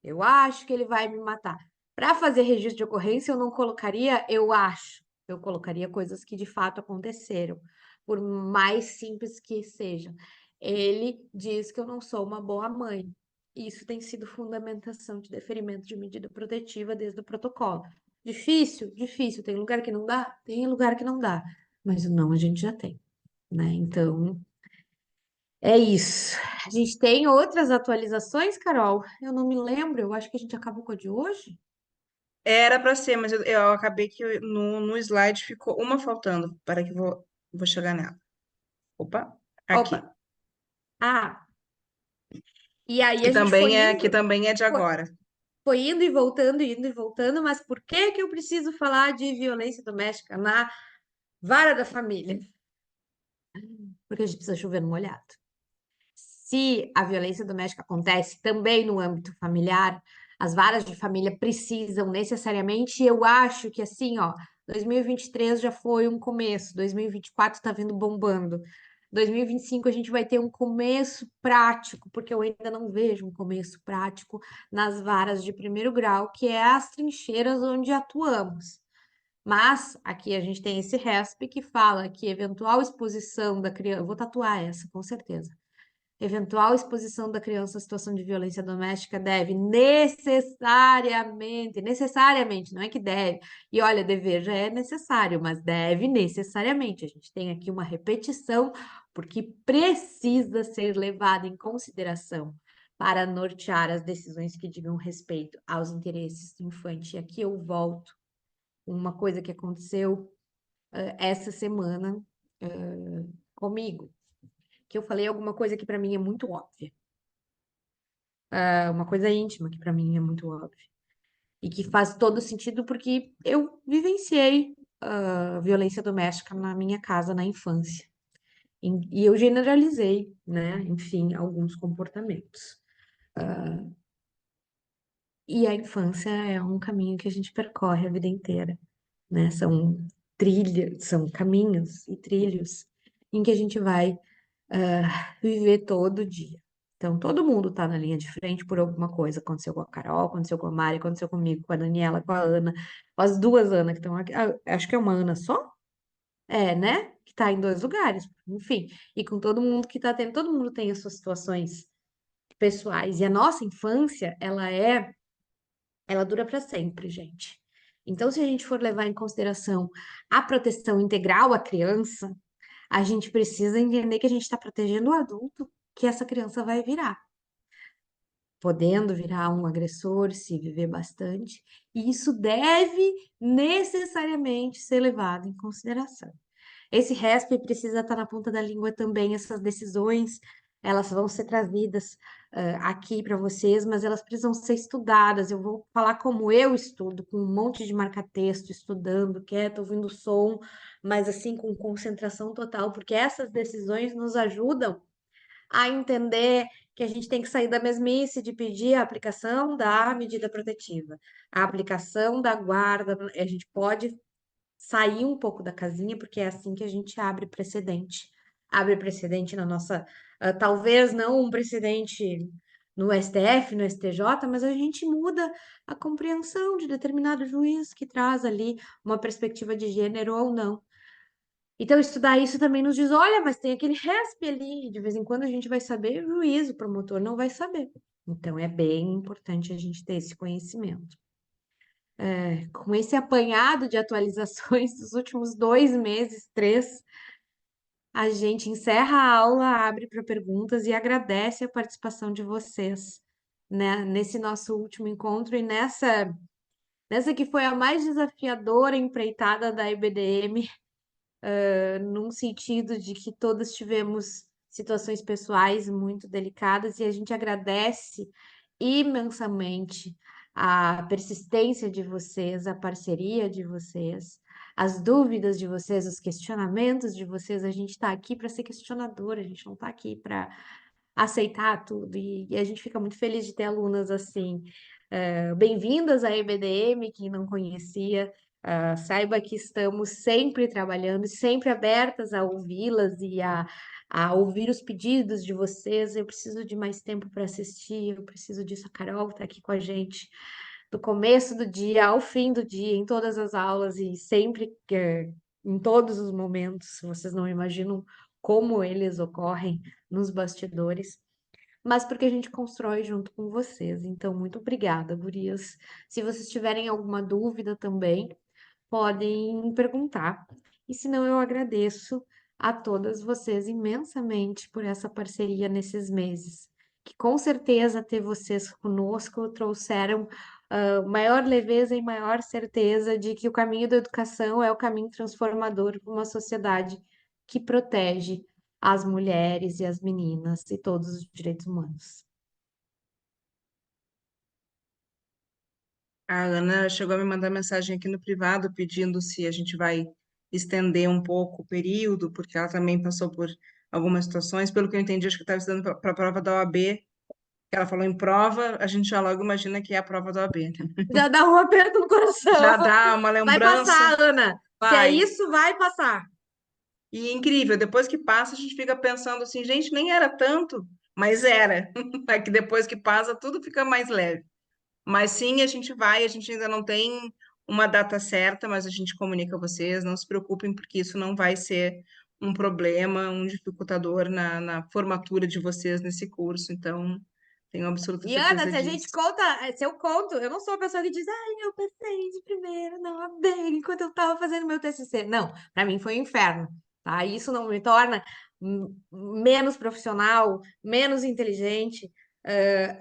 Eu acho que ele vai me matar. Para fazer registro de ocorrência, eu não colocaria eu acho. Eu colocaria coisas que de fato aconteceram, por mais simples que sejam. Ele diz que eu não sou uma boa mãe. Isso tem sido fundamentação de deferimento de medida protetiva desde o protocolo. Difícil? Difícil. Tem lugar que não dá? Tem lugar que não dá. Mas o não a gente já tem, né? Então, é isso. A gente tem outras atualizações, Carol? Eu não me lembro, eu acho que a gente acabou com a de hoje. Era para ser, mas eu acabei que no slide ficou uma faltando. Para que vou chegar nela. Opa, Opa! aqui. Ah, e aí a gente Que também é de foi, agora. foi indo e voltando, mas por que que eu preciso falar de violência doméstica na vara da família? Porque a gente precisa chover no molhado. Se a violência doméstica acontece também no âmbito familiar, as varas de família precisam necessariamente, e eu acho que assim, ó, 2023 já foi um começo, 2024 está vindo bombando. 2025 a gente vai ter um começo prático, porque eu ainda não vejo um começo prático nas varas de primeiro grau, que é as trincheiras onde atuamos. Mas aqui a gente tem esse RESP que fala que eventual exposição da criança, eu vou tatuar essa, com certeza eventual exposição da criança à situação de violência doméstica deve necessariamente, não é que deve. E olha, dever já é necessário, mas deve necessariamente. A gente tem aqui uma repetição, porque precisa ser levado em consideração para nortear as decisões que digam respeito aos interesses do infante. E aqui eu volto uma coisa que aconteceu essa semana comigo, que eu falei alguma coisa que para mim é muito óbvia, uma coisa íntima que para mim é muito óbvia e que faz todo sentido porque eu vivenciei violência doméstica na minha casa na infância e eu generalizei, né? Enfim, alguns comportamentos. E a infância é um caminho que a gente percorre a vida inteira, né? São trilhas, são caminhos e trilhos em que a gente vai viver todo dia. Então, todo mundo tá na linha de frente por alguma coisa. Aconteceu com a Carol, aconteceu com a Mari, aconteceu comigo, com a Daniela, com a Ana, com as duas Ana que estão aqui. Acho que é uma Ana só? É, né? Que tá em dois lugares. Enfim, e com todo mundo que tá tendo, todo mundo tem as suas situações pessoais. E a nossa infância, ela dura para sempre, gente. Então, se a gente for levar em consideração a proteção integral à criança, a gente precisa entender que a gente está protegendo o adulto que essa criança vai virar, podendo virar um agressor se viver bastante, e isso deve necessariamente ser levado em consideração. Esse RESP precisa estar na ponta da língua também, essas decisões, elas vão ser trazidas aqui para vocês, mas elas precisam ser estudadas. Eu vou falar como eu estudo, com um monte de marca-texto, estudando, quieto, ouvindo o som, mas assim com concentração total, porque essas decisões nos ajudam a entender que a gente tem que sair da mesmice de pedir a aplicação da medida protetiva, a aplicação da guarda, a gente pode sair um pouco da casinha, porque é assim que a gente abre precedente. Abre precedente na nossa, talvez não um precedente no STF, no STJ, mas a gente muda a compreensão de determinado juiz que traz ali uma perspectiva de gênero ou não. Então, estudar isso também nos diz, olha, mas tem aquele RESP ali, de vez em quando a gente vai saber, o juiz, o promotor não vai saber. Então, é bem importante a gente ter esse conhecimento. Com esse apanhado de atualizações dos últimos 2 meses, 3, a gente encerra a aula, abre para perguntas e agradece a participação de vocês, né, nesse nosso último encontro e nessa que foi a mais desafiadora empreitada da IBDM, num sentido de que todas tivemos situações pessoais muito delicadas e a gente agradece imensamente a persistência de vocês, a parceria de vocês, as dúvidas de vocês, os questionamentos de vocês. A gente está aqui para ser questionador, a gente não está aqui para aceitar tudo e a gente fica muito feliz de ter alunas assim. Bem-vindas à EBDM, quem não conhecia. Saiba que estamos sempre trabalhando, sempre abertas a ouvi-las e a ouvir os pedidos de vocês. Eu preciso de mais tempo para assistir, eu preciso disso. A Carol está aqui com a gente do começo do dia ao fim do dia, em todas as aulas e sempre, em todos os momentos. Vocês não imaginam como eles ocorrem nos bastidores, mas porque a gente constrói junto com vocês. Então, muito obrigada, gurias. Se vocês tiverem alguma dúvida também, podem perguntar. E se não, eu agradeço a todas vocês imensamente por essa parceria nesses meses, que com certeza ter vocês conosco trouxeram maior leveza e maior certeza de que o caminho da educação é o caminho transformador para uma sociedade que protege as mulheres e as meninas e todos os direitos humanos. A Ana chegou a me mandar mensagem aqui no privado pedindo se a gente vai estender um pouco o período, porque ela também passou por algumas situações. Pelo que eu entendi, acho que estava estudando para a prova da OAB. Ela falou em prova, a gente já logo imagina que é a prova da OAB, né? Já dá um aperto no coração. Já dá uma Vai lembrança, passar, Ana. Se é vai. isso, vai passar. E incrível, depois que passa, a gente fica pensando assim, gente, nem era tanto, mas era. É que depois que passa, tudo fica mais leve. Mas sim, a gente vai, a gente ainda não tem uma data certa, mas a gente comunica a vocês, não se preocupem, porque isso não vai ser um problema, um dificultador na formatura de vocês nesse curso. Então, tenho absoluta E Ana, certeza se a gente disso. conta, se eu conto, eu não sou a pessoa que diz, ai, eu passei de primeira, não, bem, enquanto eu estava fazendo meu TCC. Não, para mim foi um inferno, tá? Isso não me torna menos profissional, menos inteligente.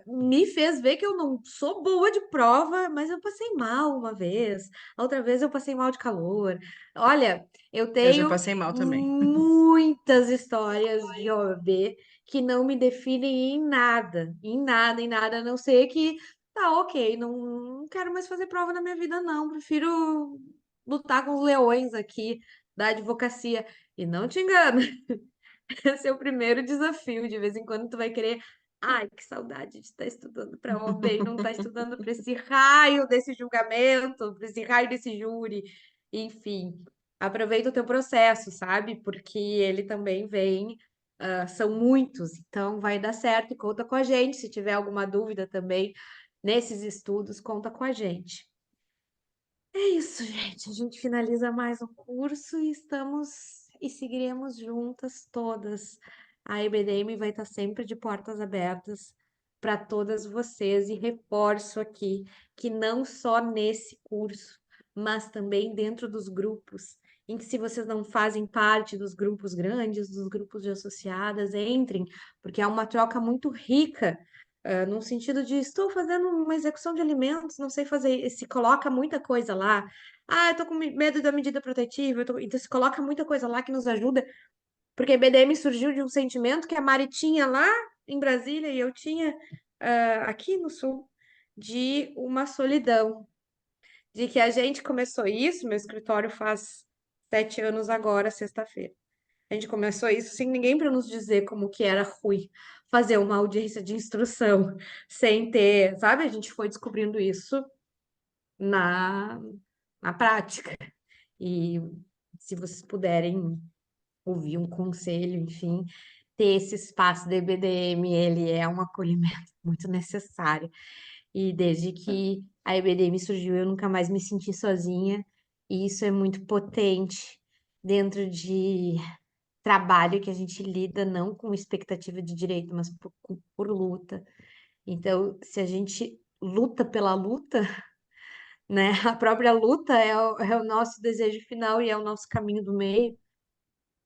Me fez ver que eu não sou boa de prova, mas eu passei mal uma vez, a outra vez eu passei mal de calor. Olha, eu Eu já tenho passei mal também. muitas histórias de OAB que não me definem em nada, em nada, a não ser que tá ok, não quero mais fazer prova na minha vida, não. Prefiro lutar com os leões aqui da advocacia. E não te engano, esse é o primeiro desafio. De vez em quando tu vai querer. Ai, que saudade de estar estudando para OAB e não estar estudando para esse raio desse julgamento, para esse raio desse júri. Enfim, aproveita o teu processo, sabe? Porque ele também vem, são muitos, então vai dar certo e conta com a gente. Se tiver alguma dúvida também nesses estudos, conta com a gente. É isso, gente. A gente finaliza mais um curso e estamos e seguiremos juntas todas. A EBDM vai estar sempre de portas abertas para todas vocês e reforço aqui que não só nesse curso, mas também dentro dos grupos, em que se vocês não fazem parte dos grupos grandes, dos grupos de associadas, entrem, porque é uma troca muito rica num sentido de estou fazendo uma execução de alimentos, não sei fazer, e se coloca muita coisa lá. Ah, eu tô com medo da medida protetiva, então se coloca muita coisa lá que nos ajuda, porque BDM surgiu de um sentimento que a Mari tinha lá em Brasília e eu tinha aqui no Sul, de uma solidão, de que a gente começou isso, meu escritório faz 7 anos agora, sexta-feira. A gente começou isso sem ninguém para nos dizer como que era ruim fazer uma audiência de instrução, sem ter, sabe? A gente foi descobrindo isso na, na prática. E se vocês puderem ouvir um conselho, enfim, ter esse espaço de EBDM, ele é um acolhimento muito necessário. E desde que a EBDM surgiu, eu nunca mais me senti sozinha, e isso é muito potente dentro de trabalho que a gente lida não com expectativa de direito, mas por luta. Então, se a gente luta pela luta, né? A própria luta é o nosso desejo final e é o nosso caminho do meio.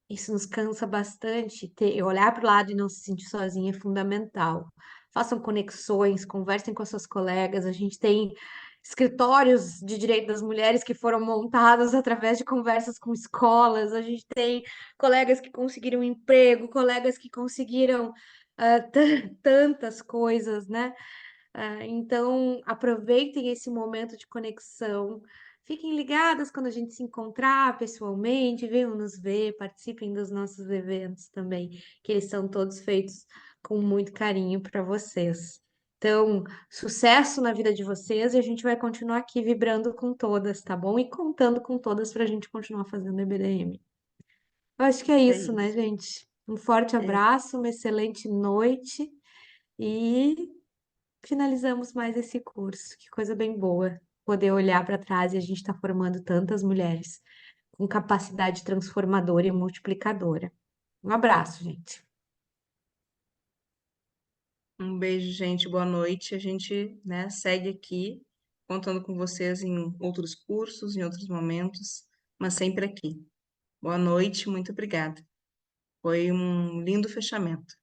Isso nos cansa bastante. Olhar para o lado e não se sentir sozinha é fundamental. Façam conexões, conversem com as suas colegas. A gente tem escritórios de direito das mulheres que foram montados através de conversas com escolas. A gente tem colegas que conseguiram emprego, colegas que conseguiram tantas coisas, né? Então, aproveitem esse momento de conexão. Fiquem ligadas quando a gente se encontrar pessoalmente, venham nos ver, participem dos nossos eventos também, que eles são todos feitos com muito carinho para vocês. Então, sucesso na vida de vocês e a gente vai continuar aqui vibrando com todas, tá bom? E contando com todas para a gente continuar fazendo EBDM. Eu acho que é É isso, né, isso. gente? Um forte É. abraço, uma excelente noite e finalizamos mais esse curso. Que coisa bem boa poder olhar para trás e a gente está formando tantas mulheres com capacidade transformadora e multiplicadora. Um abraço, gente. Um beijo, gente. Boa noite. A gente, né, segue aqui, contando com vocês em outros cursos, em outros momentos, mas sempre aqui. Boa noite, muito obrigada. Foi um lindo fechamento.